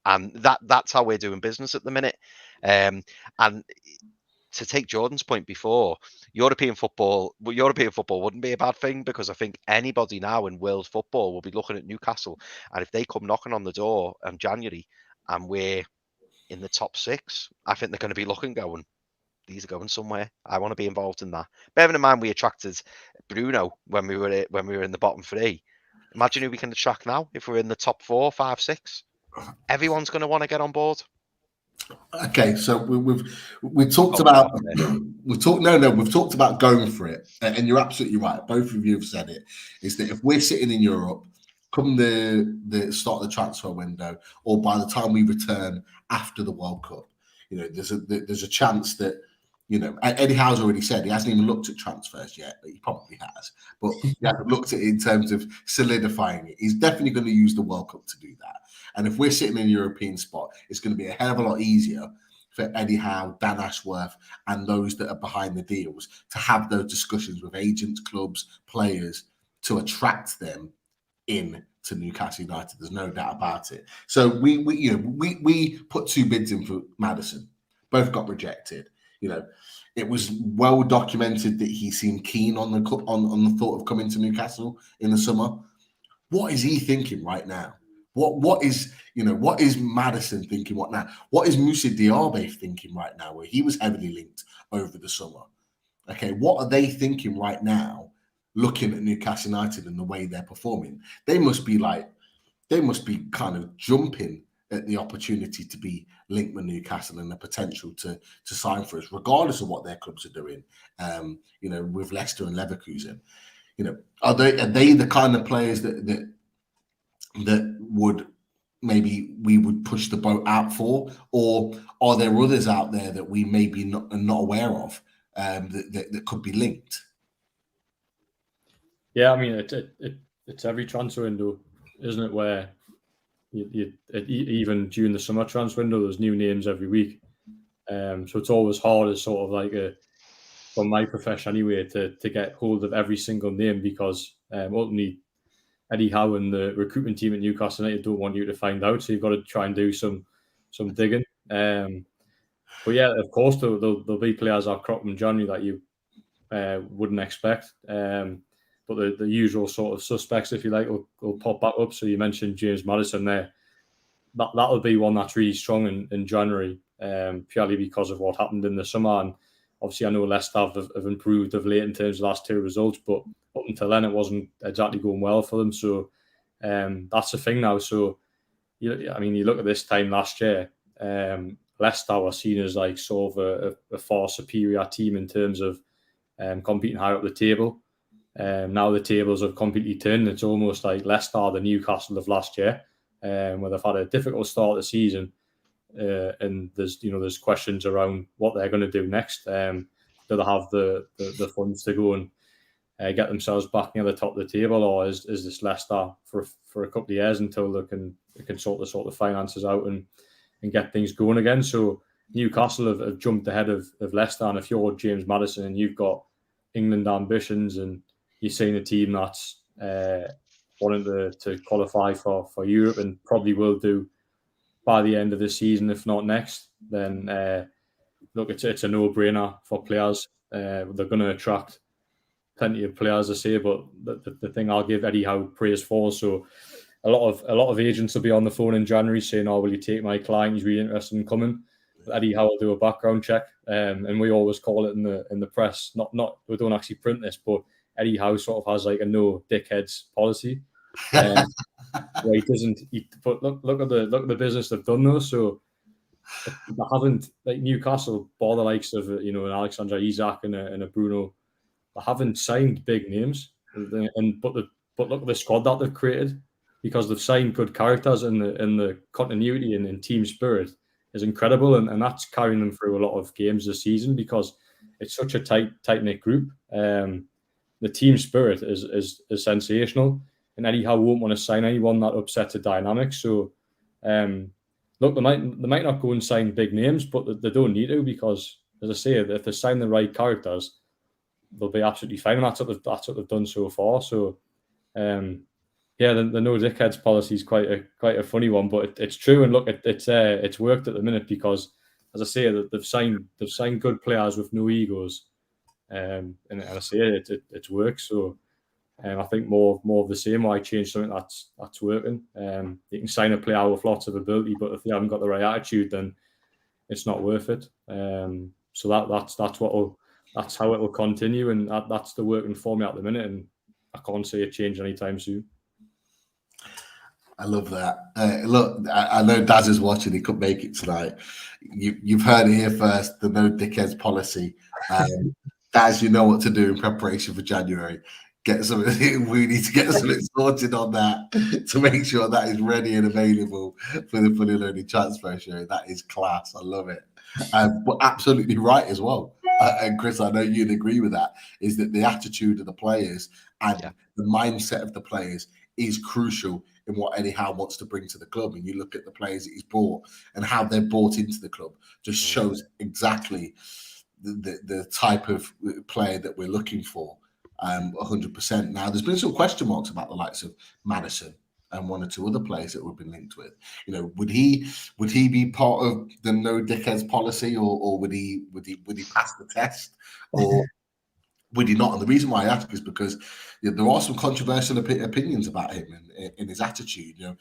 And that's how we're doing business at the minute. And to take Jordan's point before, European football wouldn't be a bad thing, because I think anybody now in world football will be looking at Newcastle, and if they come knocking on the door in January and we're in the top 6, I think they're going to be looking, going, these are going somewhere. I want to be involved in that. Bearing in mind we attracted Bruno when we were in the bottom 3. Imagine who we can attract now if we're in the top 4, 5, 6. Everyone's going to want to get on board. Okay, so we've talked about we've talked about going for it, and you're absolutely right. Both of you have said it. Is that if we're sitting in Europe, come the start of the transfer window, or by the time we return after the World Cup, there's a chance that Eddie Howe's already said he hasn't even looked at transfers yet, but he probably has. But he hasn't looked at it in terms of solidifying it. He's definitely going to use the World Cup to do that. And if we're sitting in a European spot, it's going to be a hell of a lot easier for Eddie Howe, Dan Ashworth, and those that are behind the deals to have those discussions with agents, clubs, players to attract them in to Newcastle United. There's no doubt about it. So we put 2 bids in for Maddison. Both got rejected. It was well documented that he seemed keen on the thought of coming to Newcastle in the summer. What is he thinking right now? What is Maddison thinking right now? What is Moussa Diaby thinking right now, where he was heavily linked over the summer? Okay, what are they thinking right now, looking at Newcastle United and the way they're performing? They must be kind of jumping at the opportunity to be linked with Newcastle and the potential to sign for us, regardless of what their clubs are doing. With Leicester and Leverkusen, are they the kind of players that would maybe we would push the boat out for, or are there others out there that we maybe not aware of that could be linked? Yeah, I mean it's every transfer window, isn't it? Where even during the summer transfer window, there's new names every week. So it's always hard as sort of like from my profession anyway, to get hold of every single name, because ultimately Eddie Howe and the recruitment team at Newcastle United don't want you to find out, so you've got to try and do some digging. But yeah, of course there'll be players that crop in January that you wouldn't expect. But the usual sort of suspects, if you like, will pop back up. So you mentioned James Maddison there. That'll be one that's really strong in January, purely because of what happened in the summer. And obviously, I know Leicester have improved of late in terms of the last 2 results, but up until then, it wasn't exactly going well for them. So that's the thing now. So, you look at this time last year, Leicester were seen as like sort of a far superior team in terms of competing higher up the table. Now the tables have completely turned. It's almost like Leicester, the Newcastle of last year, where they've had a difficult start of the season, and there's questions around what they're going to do next. Do they have the funds to go and get themselves back near the top of the table, or is this Leicester for a couple of years until they can sort the finances out and get things going again? So Newcastle have jumped ahead of Leicester, and if you're James Maddison and you've got England ambitions and you're seeing a team that's wanting to qualify for Europe and probably will do by the end of the season, if not next, then look, it's a no-brainer for players. They're going to attract plenty of players, I say, but the thing I'll give Eddie Howe praise for, so a lot of agents will be on the phone in January saying, "Oh, will you take my client? He's really interested in coming." But Eddie Howe will do a background check, and we always call it in the press. Not we don't actually print this, but Eddie Howe sort of has like a no dickheads policy. Where he doesn't. But look at the business they've done though. So they haven't, like Newcastle, bought the likes of an Alexander Isak and a Bruno. They haven't signed big names, but look at the squad that they've created, because they've signed good characters, and the continuity and team spirit is incredible, and that's carrying them through a lot of games this season because it's such a tight-knit group. The team spirit is sensational, and Eddie Howe won't want to sign anyone that upsets the dynamic. So, look, they might not go and sign big names, but they don't need to, because, as I say, if they sign the right characters, they'll be absolutely fine, and that's what they've done so far. So, yeah, the no dickheads policy is quite a funny one, but it's true. And look, it's worked at the minute because, as I say, they've signed good players with no egos, and I say it's worked. So, I think more of the same. Why change something that's working? You can sign a player with lots of ability, but if they haven't got the right attitude, then it's not worth it. So that's how it will continue, and that's the working formula at the minute, and I can't see it change anytime soon. I love that. Look, I know Daz is watching. He couldn't make it tonight. You've heard it here first, the no dickheads policy. Daz, you know what to do in preparation for January. We need to get something sorted on that to make sure that is ready and available for the Fully Loaded Transfer Show. That is class. I love it. But absolutely right as well. And Chris, I know you'd agree with that, is that the attitude of the players and the mindset of the players is crucial in what Eddie Howe wants to bring to the club. And you look at the players that he's brought and how they're brought into the club, just shows exactly the type of player that we're looking for. 100%. Now, there's been some question marks about the likes of Maddison and one or two other players that we've been linked with. You know, would he be part of the no dickheads policy, or would he pass the test, or would he not? And the reason why I ask is because there are some controversial opinions about him and his attitude. You know,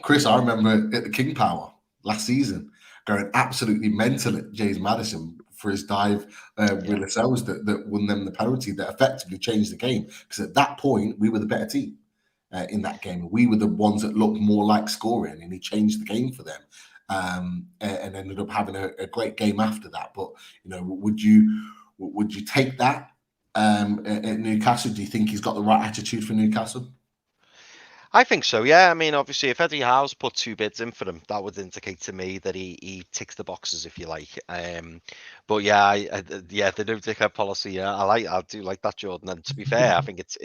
Chris, I remember at the King Power last season going absolutely mental at James Maddison for his dive with Lascelles that won them the penalty that effectively changed the game. Because at that point, we were the better team in that game. We were the ones that looked more like scoring, and he changed the game for them and ended up having a great game after that. But, you know, would you take that at Newcastle? Do you think he's got the right attitude for Newcastle? I think so, yeah. I mean, obviously, if Eddie Howe's put 2 bids in for him, that would indicate to me that he ticks the boxes, if you like. But yeah, the no dickhead policy. Yeah, I do like that, Jordan. And to be fair, I think it's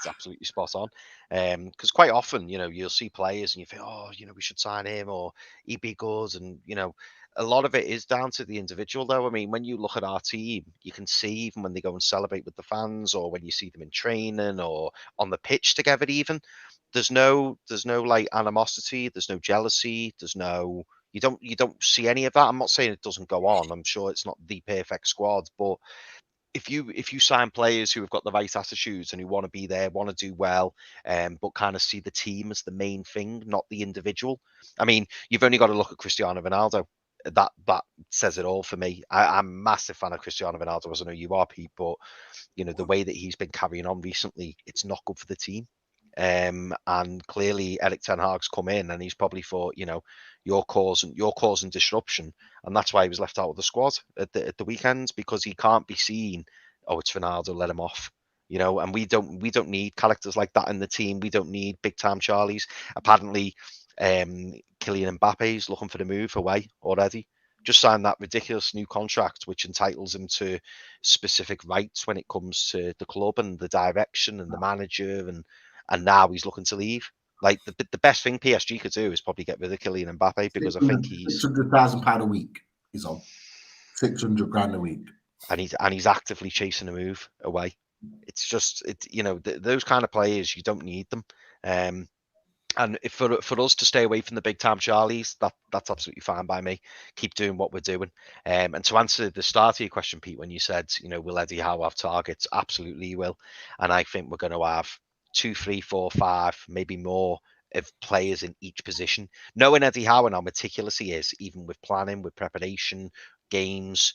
absolutely spot on. Because quite often, you know, you'll see players and you think, oh, you know, we should sign him or he'd be good, and you know. A lot of it is down to the individual, though. I mean, when you look at our team, you can see even when they go and celebrate with the fans, or when you see them in training or on the pitch together, even there's no like animosity, there's no jealousy, you don't see any of that. I'm not saying it doesn't go on. I'm sure it's not the perfect squad, but if you sign players who have got the right attitudes and who want to be there, want to do well, but kind of see the team as the main thing, not the individual. I mean, you've only got to look at Cristiano Ronaldo. That says it all for me. I'm a massive fan of Cristiano Ronaldo, as I know you are, Pete, but you know, the way that he's been carrying on recently, it's not good for the team. And clearly Eric Ten Hag's come in and he's probably thought, you know, you're causing disruption, and that's why he was left out of the squad at the weekends, because he can't be seen. Oh, it's Ronaldo, let him off. You know, and we don't need characters like that in the team. We don't need big time Charlies. Apparently, Kylian Mbappe's looking for the move away already. Just signed that ridiculous new contract, which entitles him to specific rights when it comes to the club and the direction and the manager, and now he's looking to leave. Like the best thing PSG could do is probably get rid of Kylian Mbappe, because I think he's £600,000 a week. He's on 600 grand a week, and he's actively chasing a move away. It's just you know, those kind of players, you don't need them. And if for us to stay away from the big time Charlies, that's absolutely fine by me. Keep doing what we're doing. And to answer the start of your question, Pete, when you said, you know, will Eddie Howe have targets? Absolutely he will. And I think we're going to have 2, 3, 4, 5, maybe more of players in each position. Knowing Eddie Howe and how meticulous he is, even with planning, with preparation, games,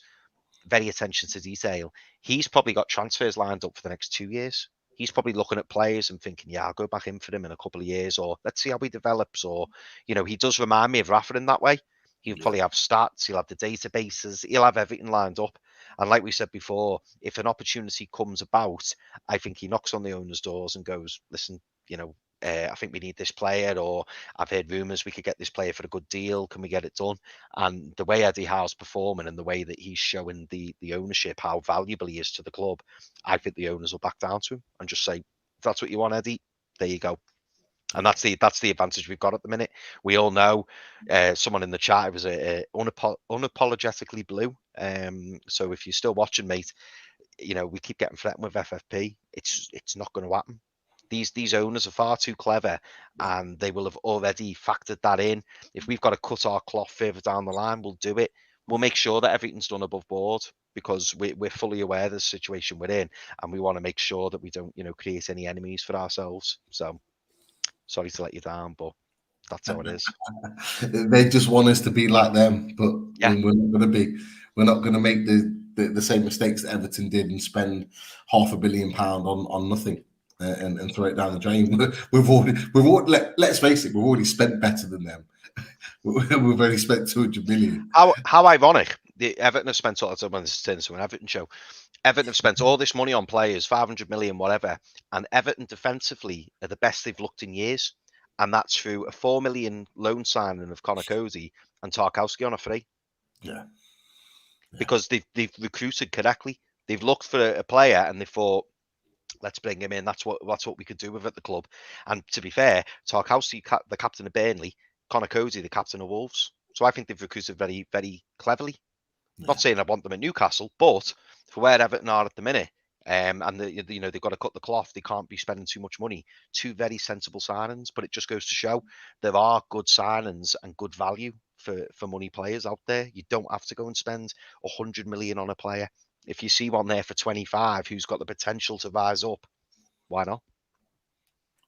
very attention to detail, he's probably got transfers lined up for the next 2 years. He's probably looking at players and thinking, yeah, I'll go back in for him in a couple of years, or let's see how he develops. Or, you know, he does remind me of Rafa in that way. He'll probably have stats, he'll have the databases, he'll have everything lined up. And like we said before, if an opportunity comes about, I think he knocks on the owner's doors and goes, listen, you know, I think we need this player, or I've heard rumours we could get this player for a good deal. Can we get it done? And the way Eddie Howe's performing and the way that he's showing the ownership, how valuable he is to the club, I think the owners will back down to him and just say, if that's what you want, Eddie, there you go. And that's the advantage we've got at the minute. We all know, someone in the chat, it was unapologetically blue. So if you're still watching, mate, you know, we keep getting threatened with FFP. It's not going to happen. These owners are far too clever, and they will have already factored that in. If we've got to cut our cloth further down the line, we'll do it. We'll make sure that everything's done above board, because we're fully aware of the situation we're in, and we want to make sure that we don't, you know, create any enemies for ourselves. So sorry to let you down, but that's how it is. They just want us to be like them, but Yeah. we're not going to be. We're not going to make the same mistakes that Everton did and spend £500 million on nothing. And throw it down the drain. We've already. Let's face it. We've already spent better than them. We've only spent 200 million. How ironic! The Everton have spent all. When this turns to an Everton show, Everton have spent all this money on players, 500 million, whatever, and Everton defensively are the best they've looked in years, and that's through a 4 million loan signing of Connor Cody and Tarkowski on a free. Yeah. Because they've recruited correctly. They've looked for a player and they thought, let's bring him in. That's what we could do with at the club. And to be fair, Tarkowski, the captain of Burnley, Connor Cody, the captain of Wolves. So I think they've recruited very, very cleverly. Yeah. Not saying I want them at Newcastle, but for where Everton are at the minute, and they've got to cut the cloth. They can't be spending too much money. Two very sensible signings, but it just goes to show there are good signings and good value for money players out there. You don't have to go and spend 100 million on a player. If you see one there for 25 who's got the potential to rise up, why not?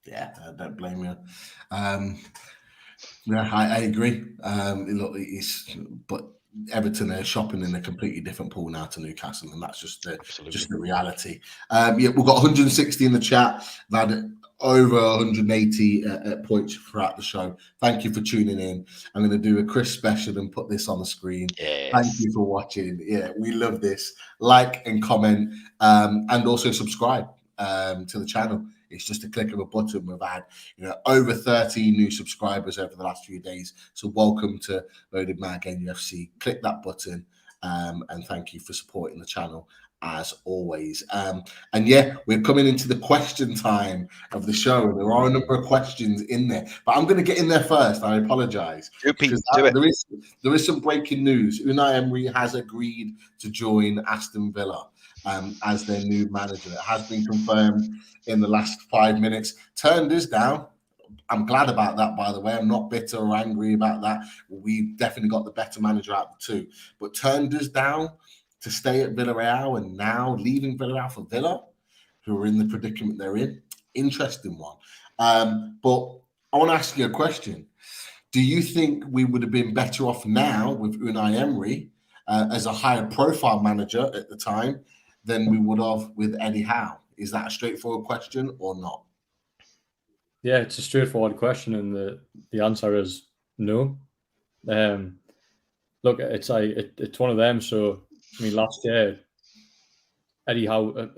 Yeah, I don't blame you. Yeah, I agree. Look, but Everton are shopping in a completely different pool now to Newcastle, and that's just the reality. Yeah, we've got 160 in the chat. We've had over 180 points throughout the show. Thank you for tuning in. I'm going to do a Chris special and put this on the screen. Yes. Thank you for watching. Yeah, we love this. Like and comment, and also subscribe to the channel. It's just a click of a button. We've had, over 30 new subscribers over the last few days. So welcome to Loaded Mag NUFC. Click that button, and thank you for supporting the channel as always. And yeah, we're coming into the question time of the show. There are a number of questions in there, but I'm going to get in there first. I apologize. There is some breaking news. Unai Emery has agreed to join Aston Villa as their new manager. It has been confirmed in the last 5 minutes. Turned us down. I'm glad about that, by the way. I'm not bitter or angry about that. We've definitely got the better manager out of the two. But turned us down to stay at Villarreal, and now leaving Villarreal for Villa, who are in the predicament they're in. Interesting one. But I want to ask you a question. Do you think we would have been better off now with Unai Emery as a higher profile manager at the time than we would have with Eddie Howe? Is that a straightforward question or not? Yeah, it's a straightforward question, and the answer is no. Look, it's one of them. So, I mean, last year, Eddie Howe,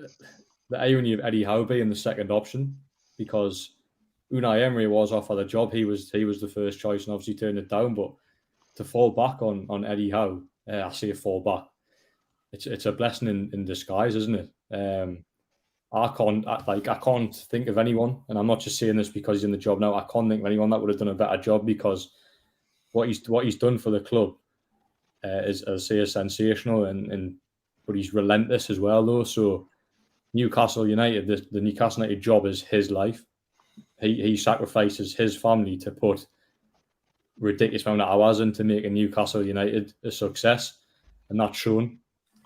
the irony of Eddie Howe being the second option, because Unai Emery was offered a job. He was the first choice, and obviously turned it down. But to fall back on Eddie Howe, I say fall back. It's a blessing in disguise, isn't it? I can't think of anyone, and I'm not just saying this because he's in the job now. I can't think of anyone that would have done a better job, because what he's done for the club is, as I say, is sensational, but he's relentless as well, though. So Newcastle United, the Newcastle United job is his life. He sacrifices his family to put ridiculous amount of hours into making Newcastle United a success, and that's shown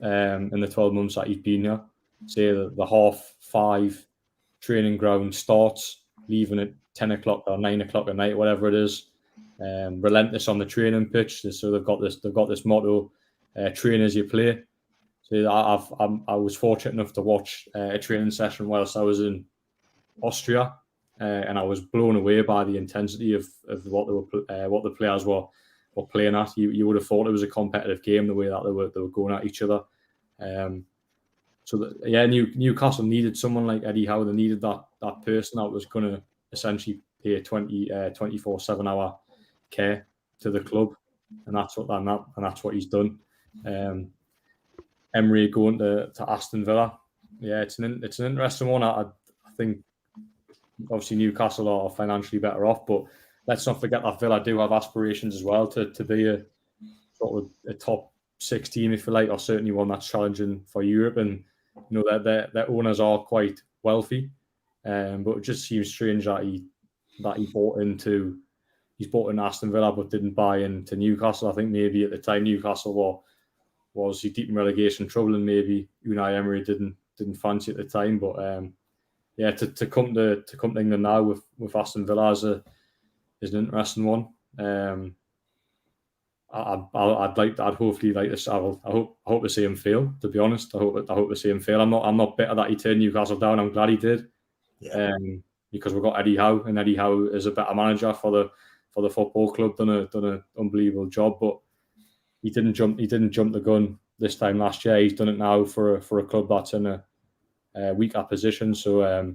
in the 12 months that he's been here. Say the 5:30 training ground starts, leaving at 10 o'clock or 9 o'clock at night, whatever it is. Relentless on the training pitch. So they've got this motto: train as you play. So I was fortunate enough to watch a training session whilst I was in Austria, and I was blown away by the intensity of what the players were playing at. You would have thought it was a competitive game, the way that they were going at each other. Newcastle needed someone like Eddie Howe. They needed that person that was going to essentially pay a 24/7 hour care to the club, and that's what he's done. Emery going to Aston Villa. Yeah, it's an interesting one. I think obviously Newcastle are financially better off, but let's not forget that Villa do have aspirations as well to be a sort of a top 6 team, if you like, or certainly one that's challenging for Europe. And their owners are quite wealthy, but it just seems strange that he bought into Aston Villa but didn't buy into Newcastle. I think maybe at the time Newcastle was deep in relegation trouble, and maybe Unai Emery didn't fancy at the time. But to come to England now with Aston Villa is an interesting one. I'd hopefully like this. I hope to see him fail. To be honest, I hope to see him fail. I'm not bitter that he turned Newcastle down. I'm glad he did, because we've got Eddie Howe, and Eddie Howe is a better manager for the football club. Done an unbelievable job, but he didn't jump the gun this time last year. He's done it now for a club that's in a weaker position. So I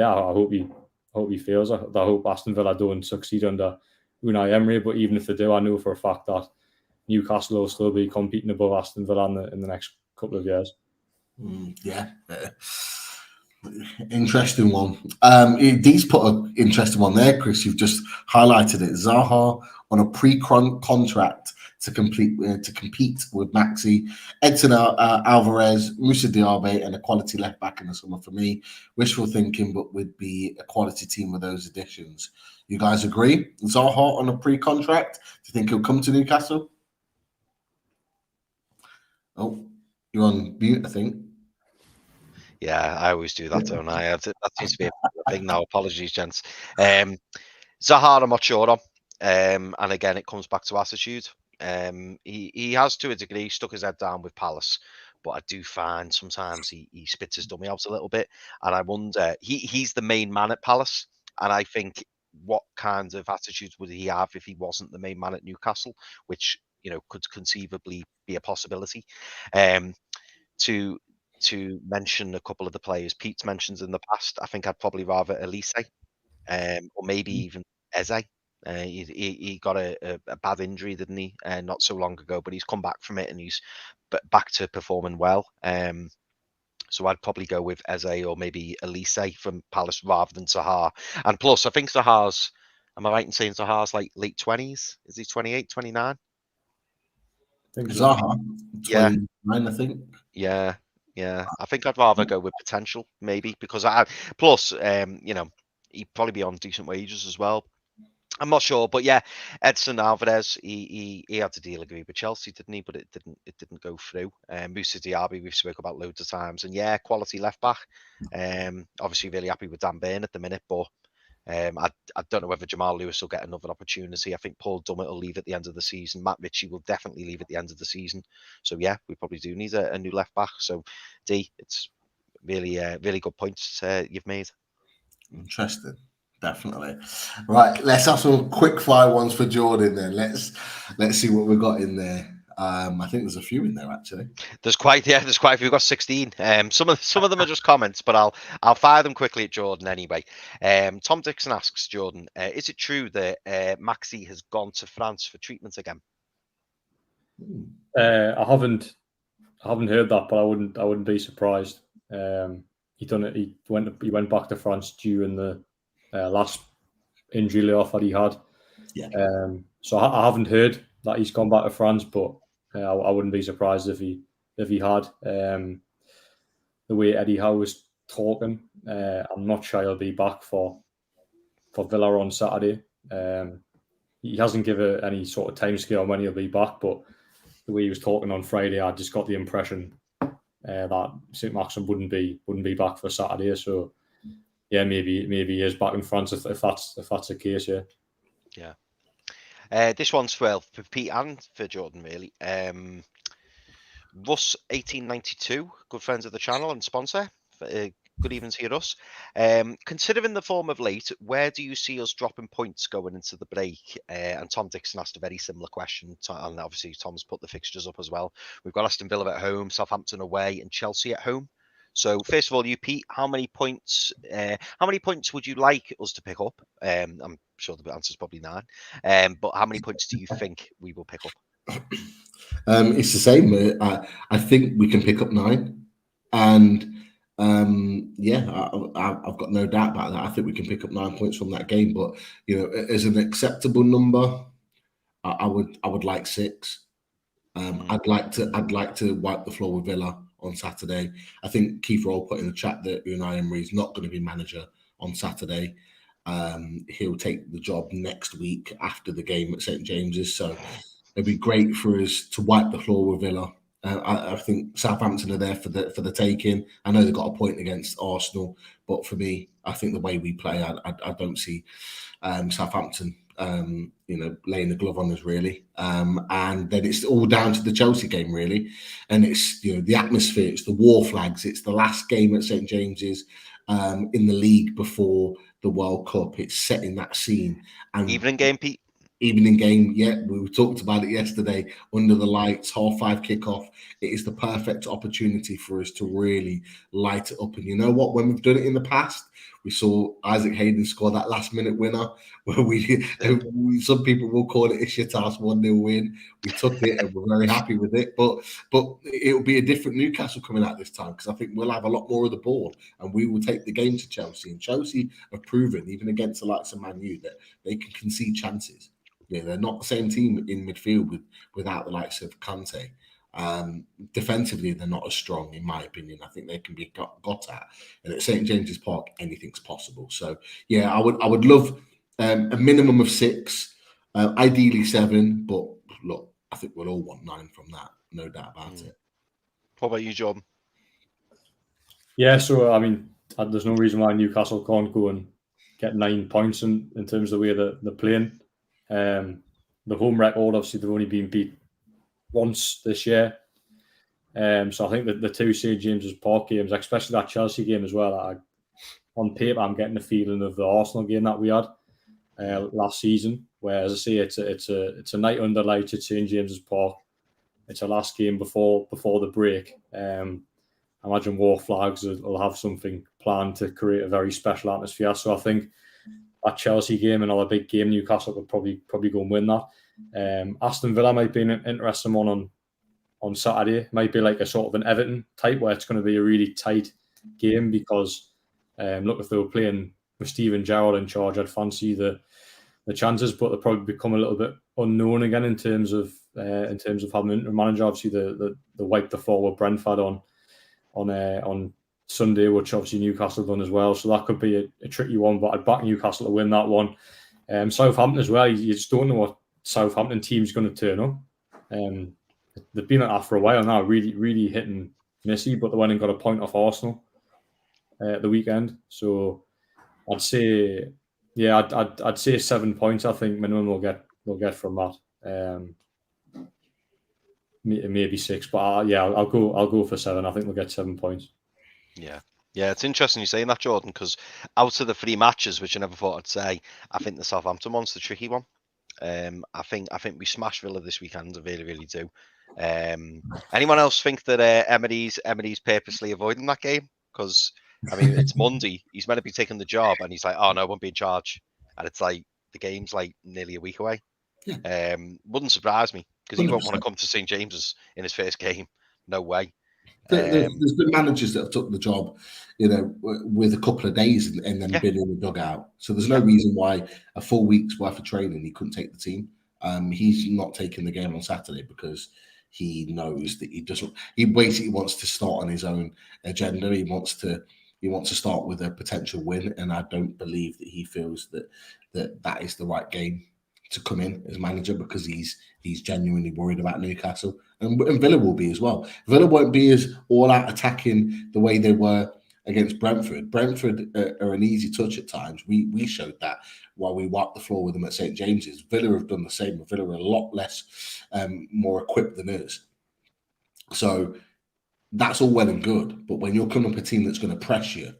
hope he fails. I hope Aston Villa don't succeed under Unai Emery, but even if they do, I know for a fact that Newcastle will still be competing above Aston Villa in the next couple of years. Interesting one. Dee's put an interesting one there, Chris. You've just highlighted it. Zaha on a pre-contract to compete with Maxi, Edson Alvarez, Musa Diaby, and a quality left back in the summer. For me, wishful thinking, but would be a quality team with those additions. You guys agree? Zaha on a pre-contract. Do you think he'll come to Newcastle? Oh, you're on mute, I think. Yeah, I always do that, don't I? That seems to be a thing now. Apologies, gents. Zaha, I'm not sure on. And again, it comes back to attitude. He has, to a degree, stuck his head down with Palace, but I do find sometimes he spits his dummy out a little bit. And I wonder, he's the main man at Palace. And I think, what kind of attitude would he have if he wasn't the main man at Newcastle, which, could conceivably be a possibility. To mention a couple of the players Pete's mentioned in the past, I think I'd probably rather Elise, or maybe even Eze. He got a bad injury, didn't he, not so long ago, but he's come back from it and he's back to performing well. So I'd probably go with Eze or maybe Elise from Palace rather than Zaha. And plus, I think Zaha's, am I right in saying Zaha's like late 20s? Is he 28, 29? Zaha, 29, I think. Yeah. I think I'd rather go with potential, maybe, because he'd probably be on decent wages as well. I'm not sure, but yeah, Edson Alvarez, he had a deal agreed with Chelsea, didn't he? But it didn't go through. Musa Diaby, we've spoke about loads of times, and yeah, quality left back. Obviously really happy with Dan Burn at the minute, but I don't know whether Jamal Lewis will get another opportunity. I think Paul Dummett will leave at the end of the season. Matt Ritchie will definitely leave at the end of the season. So yeah, we probably do need a new left back. So D, it's really good points you've made. Interesting. Definitely. Right, let's have some quick fire ones for Jordan then. Let's see what we got in there. I think there's a few in there actually. There's quite a few. We've got 16. Some of them are just comments, but I'll fire them quickly at Jordan anyway. Tom Dixon asks Jordan, is it true that Maxi has gone to France for treatment again? I haven't heard that, but I wouldn't be surprised. He done it. He went back to France during the last injury layoff that he had. Yeah. So I haven't heard that he's gone back to France, but I wouldn't be surprised if he had. The way Eddie Howe was talking, I'm not sure he'll be back for Villa on Saturday. He hasn't given any sort of timescale on when he'll be back, but the way he was talking on Friday, I just got the impression that St. Maxim wouldn't be back for Saturday. So yeah, maybe he is back in France if that's the case. Yeah. This one's for Pete and for Jordan, really. Russ 1892, good friends of the channel and sponsor. Good evening to you, Russ. Considering the form of late, where do you see us dropping points going into the break? And Tom Dixon asked a very similar question, and obviously Tom's put the fixtures up as well. We've got Aston Villa at home, Southampton away, and Chelsea at home. So first of all, you, Pete, how many points would you like us to pick up? I'm sure the answer is probably 9. But how many points do you think we will pick up? It's the same. I think we can pick up 9, and I've got no doubt about that. I think we can pick up 9 points from that game. But as an acceptable number, I would like 6. I'd like to wipe the floor with Villa on Saturday. I think Keith Roll put in the chat that Unai Emery is not going to be manager on Saturday. He'll take the job next week after the game at St. James's. So it'd be great for us to wipe the floor with Villa. I think Southampton are there for the taking. I know they got a point against Arsenal, but for me, I think the way we play, I don't see Southampton laying the glove on us really. And then it's all down to the Chelsea game really, and it's the atmosphere, it's the war flags, it's the last game at St. James's in the league before the World Cup. It's setting that scene. And evening game, Pete. Evening game, yeah, we talked about it yesterday. Under the lights, 5:30 kickoff. It is the perfect opportunity for us to really light it up. And you know what? When we've done it in the past, We saw Isaac Hayden score that last-minute winner, where some people will call it Ishitas 1-0 win. We took it and we're very happy with it. But it'll be a different Newcastle coming out this time, because I think we'll have a lot more of the ball and we will take the game to Chelsea. And Chelsea have proven, even against the likes of Man U, that they can concede chances. Yeah, they're not the same team in midfield without the likes of Kante. Defensively, they're not as strong, in my opinion. I think they can be got at, and at St James's Park, anything's possible. So, yeah, I would love a minimum of 6, ideally 7. But look, I think we'll all want 9 from that, no doubt about it. What about you, Jordan? Yeah, so I mean, there's no reason why Newcastle can't go and get 9 points in terms of the way that they're playing. The home record, obviously, they've only been beat once this year. So I think that the 2 St James's Park games, especially that Chelsea game as well, on paper, I'm getting the feeling of the Arsenal game that we had last season, where, as I say, it's a night under lights at St James's Park. It's a last game before the break. I imagine War Flags will have something planned to create a very special atmosphere. So I think that Chelsea game, another big game, Newcastle could probably go and win that. Aston Villa might be an interesting one on Saturday. Might be like a sort of an Everton type, where it's going to be a really tight game, because look, if they were playing with Steven Gerrard in charge, I'd fancy the chances, but they'll probably become a little bit unknown again in terms of having an interim manager. Obviously, the wipe the floor with Brentford on Sunday, which obviously Newcastle done as well. So that could be a tricky one, but I'd back Newcastle to win that one. Southampton as well. You just don't know what Southampton team's going to turn up. They've been at that for a while now, really, really hitting missy, but they went and got a point off Arsenal at the weekend. So I'd say, yeah, I'd say 7 points. I think minimum we'll get from that. Maybe 6, but I'll go for 7. I think we'll get 7 points. Yeah, it's interesting you saying that, Jordan, because out of the 3 matches, which I never thought I'd say, I think the Southampton one's the tricky one. I think we smash Villa this weekend. I really, really do. Anyone else think that Emery's purposely avoiding that game? Because I mean, it's Monday. He's meant to be taking the job, and he's like, "Oh no, I won't be in charge." And it's like the game's like nearly a week away. Yeah. Wouldn't surprise me, because he won't want to come to St James's in his first game. No way. There's been managers that have took the job, with a couple of days and then been in the dugout. So there's no reason why a full week's worth of training he couldn't take the team. He's not taking the game on Saturday because he knows that he doesn't. He basically wants to start on his own agenda. He wants to start with a potential win, and I don't believe that he feels that is the right game to come in as manager, because he's genuinely worried about Newcastle, and Villa will be as well. Villa won't be as all out attacking the way they were against Brentford. Brentford are an easy touch at times. We showed that while we wiped the floor with them at St James's. Villa have done the same. Villa are a lot less more equipped than us. So that's all well and good. But when you're coming up a team that's going to press you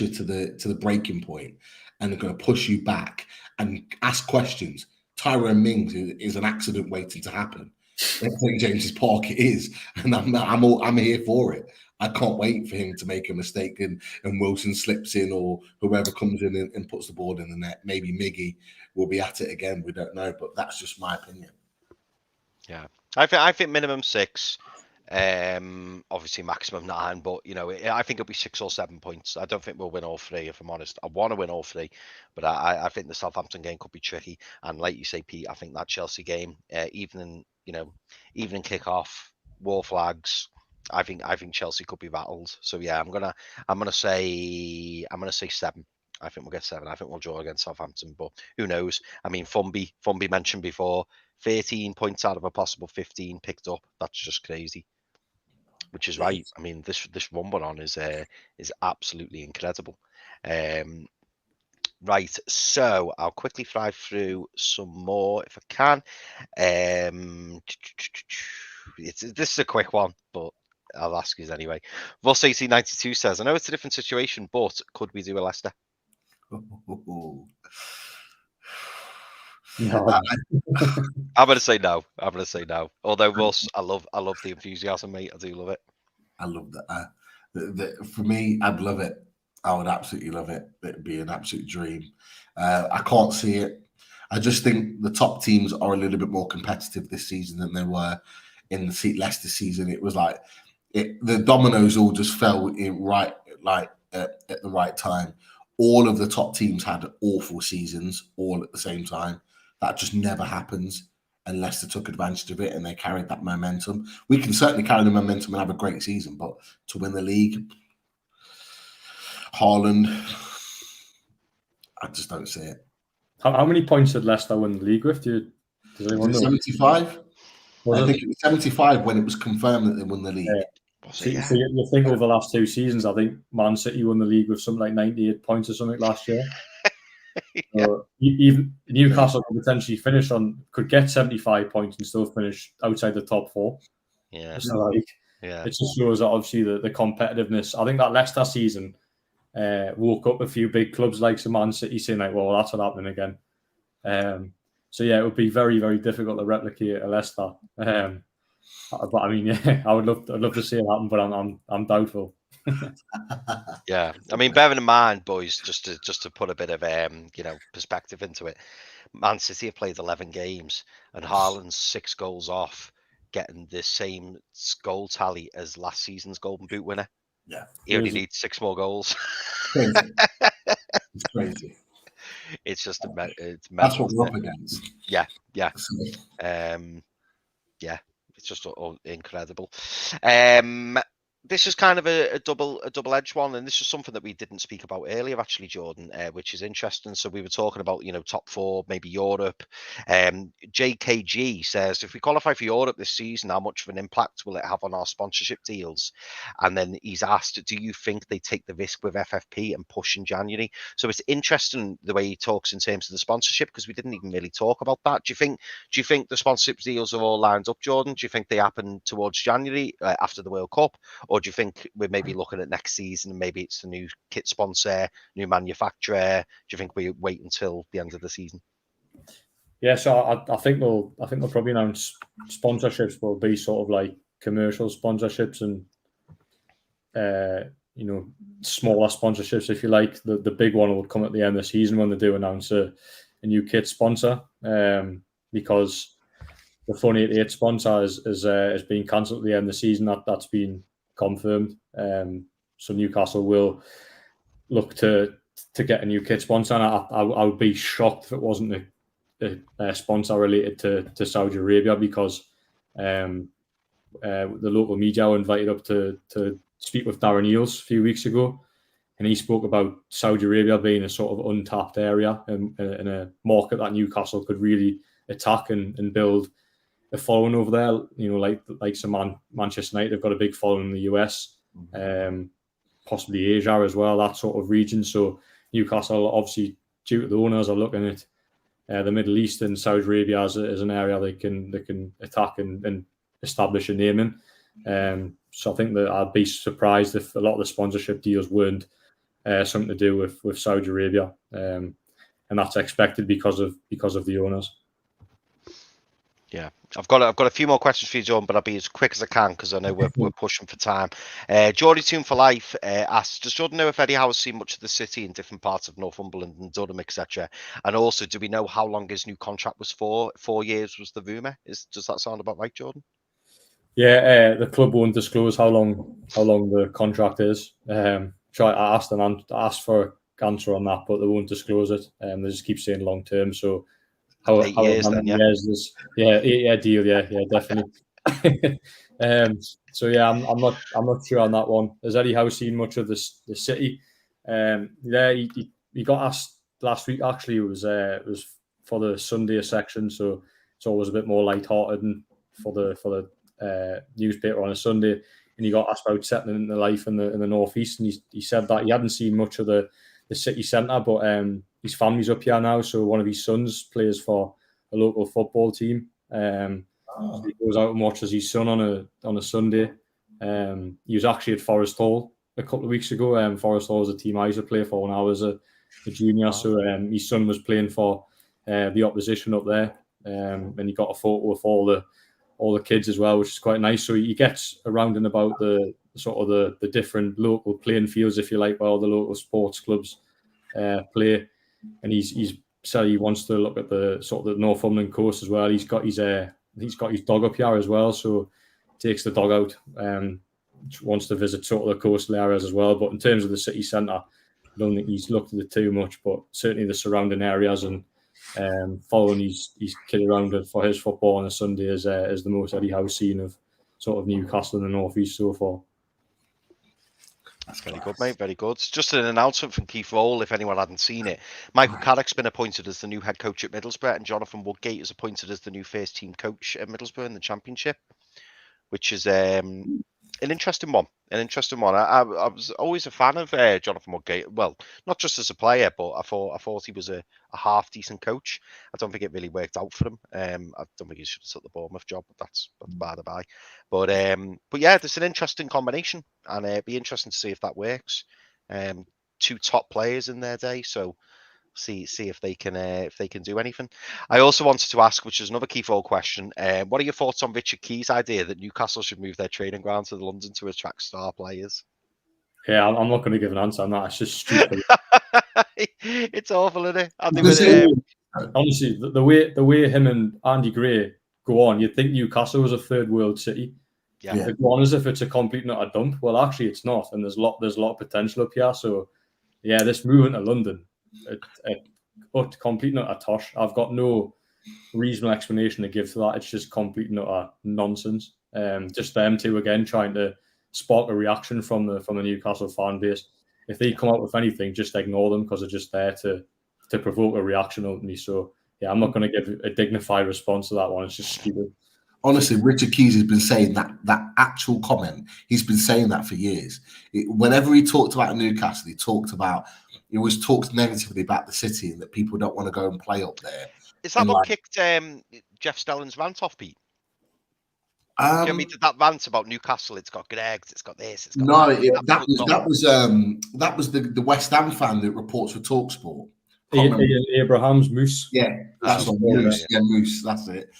to the breaking point, and they're going to push you back and ask questions. Tyrone Mings is an accident waiting to happen. At St James's Park it is, and I'm here for it. I can't wait for him to make a mistake and Wilson slips in, or whoever comes in and puts the ball in the net. Maybe Miggy will be at it again. We don't know, but that's just my opinion. Yeah, I think minimum 6. Obviously maximum 9, but I think it'll be 6 or 7 points. I don't think we'll win all 3, if I'm honest. I want to win all 3, but I think the Southampton game could be tricky. And like you say, Pete, I think that Chelsea game, evening kick-off, War Flags, I think Chelsea could be rattled. So yeah, I'm gonna say 7. I think we'll get 7. I think we'll draw against Southampton, but who knows? I mean, Fumby mentioned before, 13 points out of a possible 15 picked up. That's just crazy. Which is right. I mean, this run we're on is absolutely incredible. Right, so I'll quickly fly through some more if I can. This is a quick one, but I'll ask you anyway. Ross 1892 says, I know it's a different situation, but could we do a Leicester? No. I'm going to say no. Although, Ross, I love the enthusiasm, mate. I do love it. I love that. For me, I'd love it. I would absolutely love it. It'd be an absolute dream. I can't see it. I just think the top teams are a little bit more competitive this season than they were in the Leicester season. It was like the dominoes all just fell in right, like at the right time. All of the top teams had awful seasons all at the same time. That just never happens. And Leicester took advantage of it and they carried that momentum. We can certainly carry the momentum and have a great season, but to win the league, Haaland, I just don't see it. How many points did Leicester win the league with? Does anyone know? 75? Was I it? think it was 75 when it was confirmed that they won the league. So you think over the last 2 seasons, I think Man City won the league with something like 98 points or something last year. So even Newcastle could potentially could get 75 points and still finish outside the top 4. Yeah. So it just shows that obviously the competitiveness. I think that Leicester season woke up a few big clubs like Man City saying like, well, that's not happening again. So yeah, it would be very, very difficult to replicate a Leicester. But I mean, yeah, I would love to see it happen, but I'm doubtful. Yeah, I mean, bearing in mind, boys, just to put a bit of perspective into it, Man City have played 11 games, and Haaland's 6 goals off getting the same goal tally as last season's Golden Boot winner. Yeah, he only needs 6 more goals. Crazy. It's crazy. It's just it's that's what we're up against. Yeah. Yeah, it's just incredible. This is kind of a double-edged one, and this is something that we didn't speak about earlier, actually, Jordan, which is interesting. So we were talking about, top 4, maybe Europe. JKG says, if we qualify for Europe this season, how much of an impact will it have on our sponsorship deals? And then he's asked, do you think they take the risk with FFP and push in January? So it's interesting the way he talks in terms of the sponsorship, because we didn't even really talk about that. Do you think the sponsorship deals are all lined up, Jordan? Do you think they happen towards January after the World Cup? Or do you think we're maybe looking at next season and maybe it's the new kit sponsor, new manufacturer? Do you think we wait until the end of the season? Yeah, so I think they'll probably announce sponsorships will be sort of like commercial sponsorships and smaller sponsorships, if you like. The big one will come at the end of the season when they do announce a new kit sponsor, because the Fun 88 sponsor is being cancelled at the end of the season. That's been confirmed. So Newcastle will look to get a new kit sponsor, and I would be shocked if it wasn't a sponsor related to Saudi Arabia, because the local media were invited up to speak with Darren Eales a few weeks ago, and he spoke about Saudi Arabia being a sort of untapped area and a market that Newcastle could really attack and build a following over there. Like some Manchester United, they've got a big following in the US, possibly Asia as well, that sort of region. So Newcastle, obviously, due to the owners, are looking at the Middle East and Saudi Arabia as an area they can attack and establish a name in. So I think that I'd be surprised if a lot of the sponsorship deals weren't something to do with Saudi Arabia, and that's expected because of the owners. Yeah, I've got a few more questions for you, John, but I'll be as quick as I can because I know we're pushing for time. Geordie Toon for Life asks, does Jordan know if Eddie Howe has seen much of the city in different parts of Northumberland and Durham, etc.? And also, do we know how long his new contract was for? 4 years was the rumour. Does that sound about right, Jordan? Yeah, the club won't disclose how long the contract is. I asked for an answer on that, but they won't disclose it. They just keep saying long term. So. 8 years then, yeah. Years 8-year deal, yeah, definitely. So yeah, I'm not sure on that one. Has Eddie Howe seen much of the city? Yeah, he got asked last week. Actually, it was for the Sunday section, so it's always a bit more light-hearted and for the newspaper on a Sunday. And he got asked about settling into life in the northeast, and he said that he hadn't seen much of the city centre, but his family's up here now, so one of his sons plays for a local football team. So he goes out and watches his son on a Sunday. He was actually at Forest Hall a couple of weeks ago. Forest Hall was a team I used to play for when I was a junior. So his son was playing for the opposition up there, and he got a photo with all all the kids as well, which is quite nice. So he gets around and about the sort of the different local playing fields, if you like, where all the local sports clubs play. And he's said he wants to look at the sort of the Northumberland coast as well. He's got his dog up here as well, so takes the dog out. Wants to visit sort of the coastal areas as well. But in terms of the city centre, I don't think he's looked at it too much. But certainly the surrounding areas and following his kid around for his football on a Sunday is the most Eddie Howe seen of sort of Newcastle in the North East so far. That's very good, mate. Very good. Just an announcement from Keith Roll, if anyone hadn't seen it. Michael Carrick's been appointed as the new head coach at Middlesbrough, and Jonathan Woodgate is appointed as the new first team coach at Middlesbrough in the Championship, which is an interesting one. I was always a fan of Jonathan Woodgate. Well, not just as a player, but I thought he was a half decent coach. I don't think it really worked out for him. I don't think he should have took the Bournemouth job, but that's by the by. But yeah, there's an interesting combination, and it'd be interesting to see if that works. Two top players in their day, so see if they can do anything. I also wanted to ask, which is another key fold question, what are your thoughts on Richard Key's idea that Newcastle should move their training ground to London to attract star players? Yeah, I'm not going to give an answer on that. It's just stupid. It's awful, isn't it? Honestly, the way him and Andy Gray go on, you'd think Newcastle was a third world city. Yeah. They go on as if it's a complete nut a dump. Well, actually, it's not, and there's a lot of potential up here. So, yeah, this moving to London, it complete nut a tosh. I've got no reasonable explanation to give for that. It's just complete nut a nonsense. Just them two again trying to spark a reaction from the Newcastle fan base. If they come out with anything, just ignore them because they're just there to provoke a reaction ultimately. So yeah, I'm not going to give a dignified response to that one. It's just stupid. Honestly, Richard Keys has been saying that actual comment. He's been saying that for years. Whenever he talked about Newcastle, he always talks negatively about the city and that people don't want to go and play up there. Is that what kicked Jeff Stelling's rant off, Pete? He did that rant about Newcastle. It's got good eggs. It's got this. It's got that was the West Ham fan that reports for TalkSport. Abraham's Moose. Yeah, that's Moose. Yeah, Moose. That's it.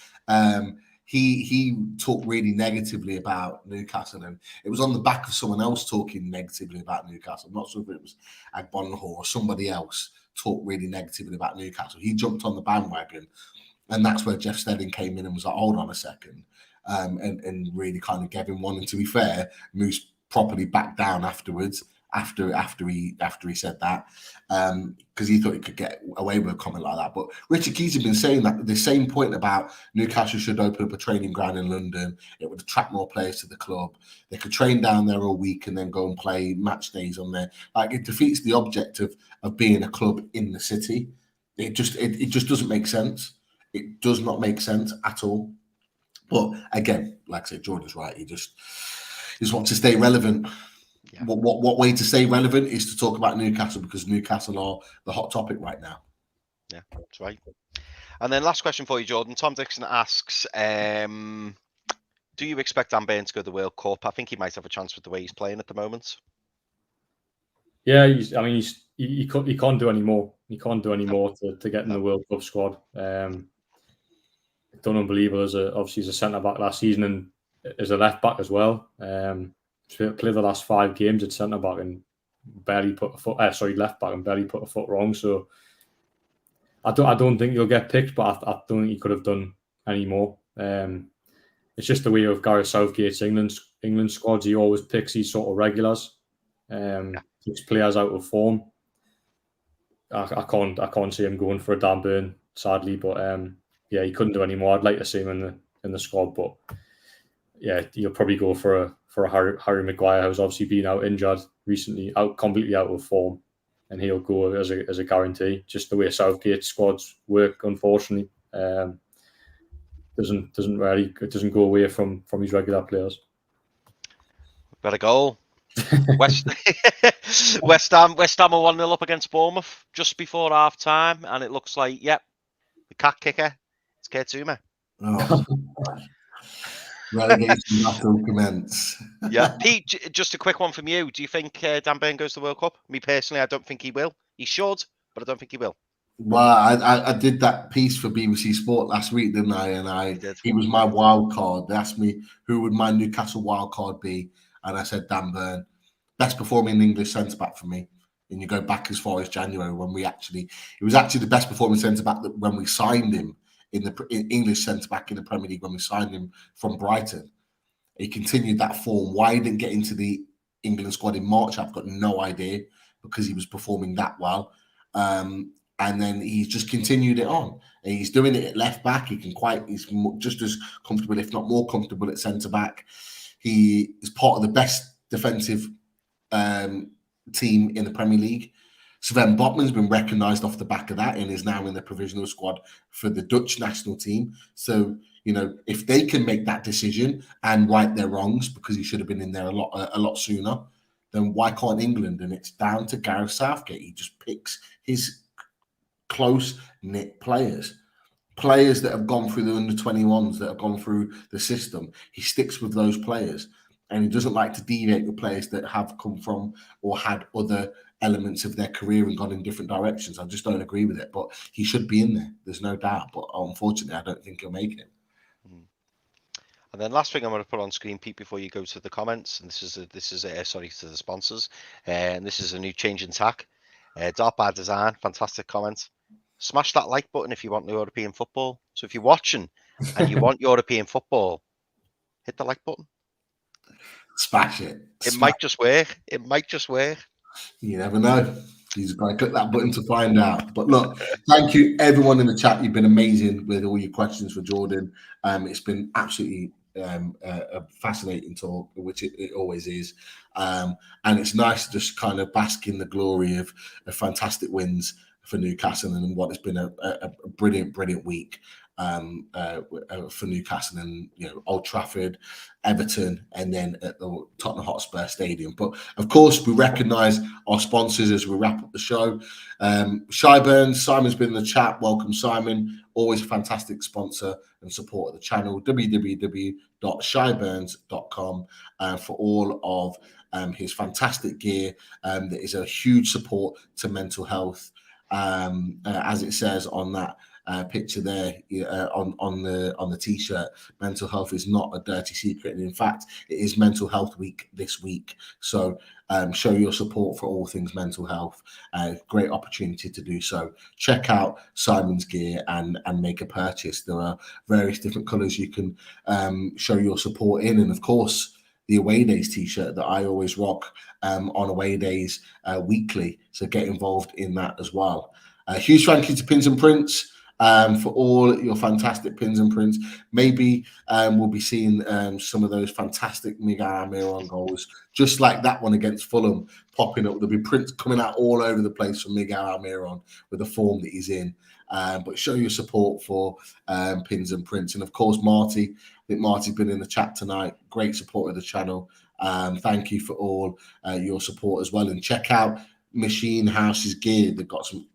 He talked really negatively about Newcastle, and it was on the back of someone else talking negatively about Newcastle. I'm not sure if it was Agbonlahor or somebody else talked really negatively about Newcastle. He jumped on the bandwagon, and that's where Jeff Stelling came in and was like, hold on a second, and really kind of gave him one. And to be fair, Moose properly backed down afterwards. After he said that, because he thought he could get away with a comment like that. But Richard Keys had been saying that the same point about Newcastle should open up a training ground in London. It would attract more players to the club. They could train down there all week and then go and play match days on there. Like, it defeats the objective of being a club in the city. It just doesn't make sense. It does not make sense at all. But again, like I said, Jordan's right. He just wants to stay relevant. Yeah. What way to stay relevant is to talk about Newcastle, because Newcastle are the hot topic right now. Yeah, that's right. And then last question for you, Jordan. Tom Dixon asks, do you expect Dan Burn to go to the World Cup? I think he might have a chance with the way he's playing at the moment. Yeah, he can't do any more. He can't do any more to get in the World Cup squad. Done unbelievable obviously as a centre back last season and as a left back as well. Played the last 5 games at centre back and barely put a foot. Left back and barely put a foot wrong. So I don't think he'll get picked, but I don't think he could have done any more. It's just the way of Gareth Southgate's England squads. He always picks these sort of regulars, picks players out of form. I can't see him going for a Dan Burn, sadly, but yeah, he couldn't do any more. I'd like to see him in the squad, but yeah, he'll probably go for a Harry Maguire, who's obviously been out injured recently, completely out of form, and he'll go as a guarantee. Just the way Southgate squads work, unfortunately, doesn't go away from his regular players. Got a goal. West Ham are 1-0 up against Bournemouth just before half time, and it looks like the cat kicker, it's Kertuma. Oh. Relegation battle commence. Yeah, Pete, just a quick one from you. Do you think Dan Burn goes to the World Cup? Me personally, I don't think he will. He should, but I don't think he will. Well, I did that piece for BBC Sport last week, didn't I? And he was my wild card. They asked me who would my Newcastle wild card be, and I said Dan Burn, best performing English centre back for me. And you go back as far as January when he was actually the best performing centre back when we signed him in English centre back in the Premier League when we signed him from Brighton. He continued that form. Why he didn't get into the England squad in March, I've got no idea, because he was performing that well. And then he's just continued it on. And he's doing it at left back. He's just as comfortable, if not more comfortable, at centre back. He is part of the best defensive team in the Premier League. Sven Botman's been recognised off the back of that and is now in the provisional squad for the Dutch national team. So, if they can make that decision and right their wrongs, because he should have been in there a lot sooner, then why can't England? And it's down to Gareth Southgate. He just picks his close-knit players that have gone through the under-21s, that have gone through the system. He sticks with those players, and he doesn't like to deviate with players that have come from or had other elements of their career and gone in different directions. I just don't agree with it, but he should be in there. There's no doubt, but unfortunately, I don't think he'll make it. And then last thing I'm going to put on screen, Pete, before you go to the comments, and this is to the sponsors, and this is a new change in tack. Dark by Design, fantastic comment. Smash that like button if you want European football. So if you're watching and you want European football, hit the like button. Smash it. It might just work. It might just work. You never know. He's got to click that button to find out. But look, thank you everyone in the chat. You've been amazing with all your questions for Jordan. It's been absolutely a fascinating talk, which it always is. And it's nice to just kind of bask in the glory of fantastic wins for Newcastle and what has been a brilliant week for Newcastle and Old Trafford, Everton, and then at the Tottenham Hotspur Stadium. But of course, we recognise our sponsors as we wrap up the show. Shyburns, Simon's been in the chat. Welcome, Simon. Always a fantastic sponsor and support of the channel. www.shyburns.com for all of his fantastic gear. That is a huge support to mental health. As it says on that picture there on the t-shirt, mental health is not a dirty secret, and in fact it is Mental Health Week this week, so show your support for all things mental health. Great opportunity to do so. Check out Simon's gear and make a purchase. There are various different colors you can show your support in, and of course the Away Days t-shirt that I always rock on Away Days weekly, so get involved in that as well. Huge thank you to Pins and Prints for all your fantastic pins and prints. Maybe we'll be seeing some of those fantastic Miguel Almiron goals, just like that one against Fulham, popping up. There'll be prints coming out all over the place from Miguel Almiron with the form that he's in. But show your support for Pins and Prints. And of course, Marty, I think Marty's been in the chat tonight. Great support of the channel. Thank you for all your support as well. And check out Machine House's gear. They've got some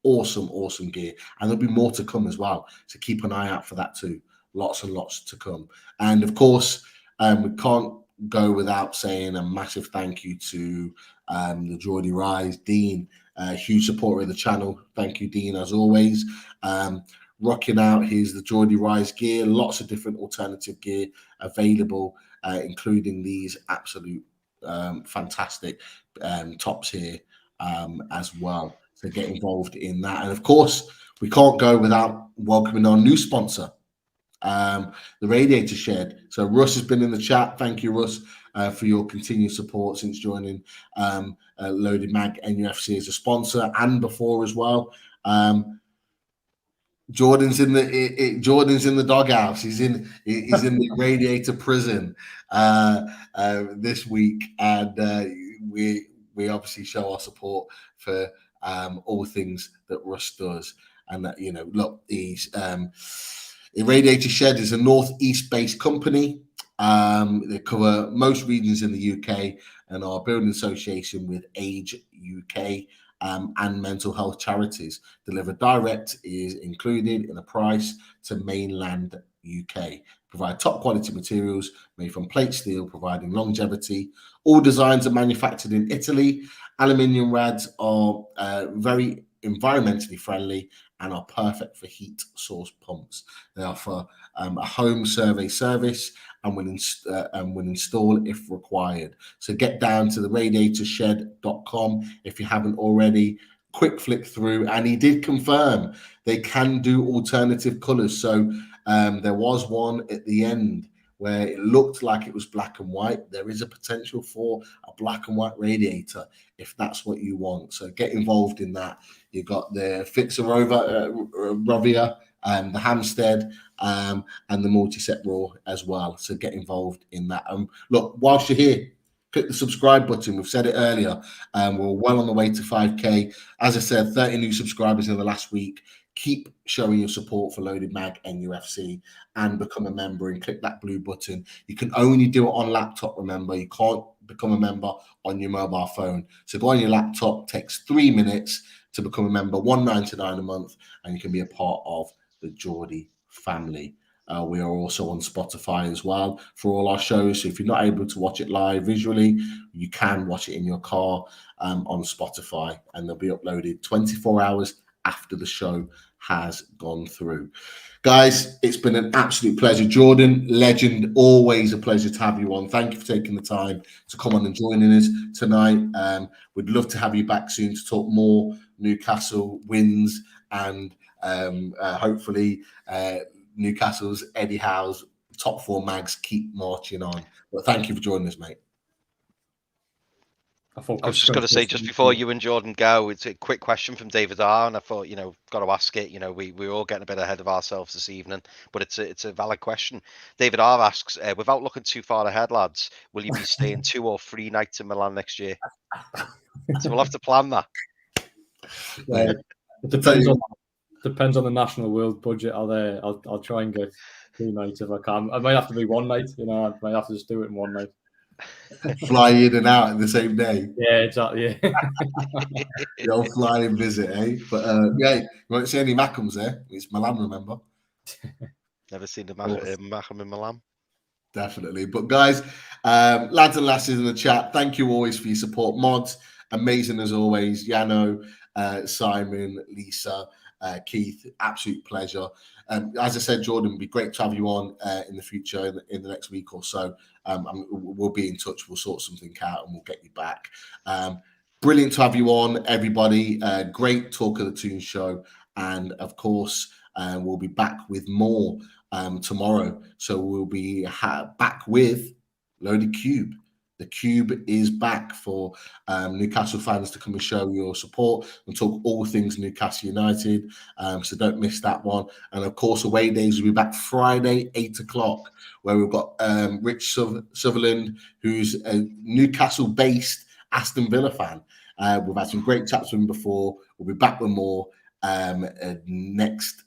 awesome gear, and there'll be more to come as well, so keep an eye out for that too. Lots and lots to come. And of course, we can't go without saying a massive thank you to the Geordie Rise Dean, huge supporter of the channel. Thank you, Dean, as always. Rocking out the Geordie Rise gear, lots of different alternative gear available, including these absolute fantastic tops here as well. So get involved in that. And of course, we can't go without welcoming our new sponsor, the Radiator Shed. So Russ has been in the chat. Thank you, Russ, for your continued support since joining Loaded Mag NUFC as a sponsor and before as well. Jordan's in the doghouse. He's in the Radiator prison this week, and we obviously show our support for all things that Russ does. And that, look, he's Radiator Shed is a northeast-based company. They cover most regions in the UK and are building association with Age UK and mental health charities. Delivered direct is included in the price to mainland UK. Provide top quality materials made from plate steel, providing longevity. All designs are manufactured in Italy. Aluminium rads are very environmentally friendly and are perfect for heat source pumps. They offer a home survey service and will install if required. So get down to the radiatorshed.com if you haven't already. Quick flick through, and he did confirm they can do alternative colors. So there was one at the end where it looked like it was black and white. There is a potential for a black and white radiator if that's what you want. So get involved in that. You've got the Rovia, the Hampstead, and the multi-set Raw as well. So get involved in that. Look, whilst you're here, click the subscribe button. We've said it earlier. We're well on the way to 5K. As I said, 30 new subscribers in the last week. Keep showing your support for Loaded Mag NUFC and become a member and click that blue button. You can only do it on laptop, remember. You can't become a member on your mobile phone. So go on your laptop, takes 3 minutes to become a member, $1.99 a month, and you can be a part of the Geordie family. We are also on Spotify as well for all our shows. So if you're not able to watch it live visually, you can watch it in your car on Spotify, and they'll be uploaded 24 hours after the show has gone through. Guys, it's been an absolute pleasure. Jordan, legend, always a pleasure to have you on. Thank you for taking the time to come on and joining us tonight. We'd love to have you back soon to talk more Newcastle wins and hopefully Newcastle's Eddie Howe's top 4 mags keep marching on. But thank you for joining us, mate. I was just going to say, just before you and Jordan go, it's a quick question from David R. And I thought, got to ask it. We're all getting a bit ahead of ourselves this evening, but it's a valid question. David R. asks, without looking too far ahead, lads, will you be staying 2 or 3 nights in Milan next year? So we'll have to plan that. Yeah, it depends on the national world budget. I'll try and get 2 nights if I can. It might have to be 1 night. I might have to just do it in 1 night. Fly in and out in the same day. Yeah, exactly. Yeah. The old flying visit, eh? But yeah, you won't see any Mackhams there. It's Milan, remember? Never seen the Mackham in Milan. Definitely. But guys, lads and lasses in the chat, thank you always for your support. Mods, amazing as always. Yano, Simon, Lisa, Keith, absolute pleasure. As I said, Jordan, it'd be great to have you on in the future, in the next week or so. We'll be in touch. We'll sort something out and we'll get you back. Brilliant to have you on, everybody. Great talk of the Toon show. And of course, we'll be back with more tomorrow. So we'll be back with Loaded Cube. The Cube is back for Newcastle fans to come and show your support and talk all things Newcastle United. So don't miss that one. And of course, away days will be back Friday, 8 o'clock, where we've got Rich Sutherland, who's a Newcastle-based Aston Villa fan. We've had some great chats with him before. We'll be back with more in the next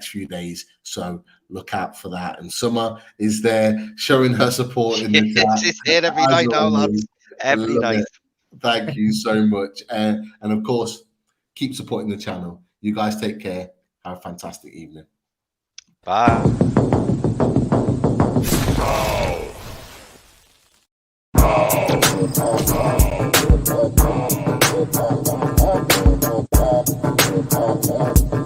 few days. So look out for that. And Summer is there showing her support in the chat. She's here every night now, lads. Every night. Thank you so much. And of course, keep supporting the channel. You guys take care. Have a fantastic evening. Bye. Oh.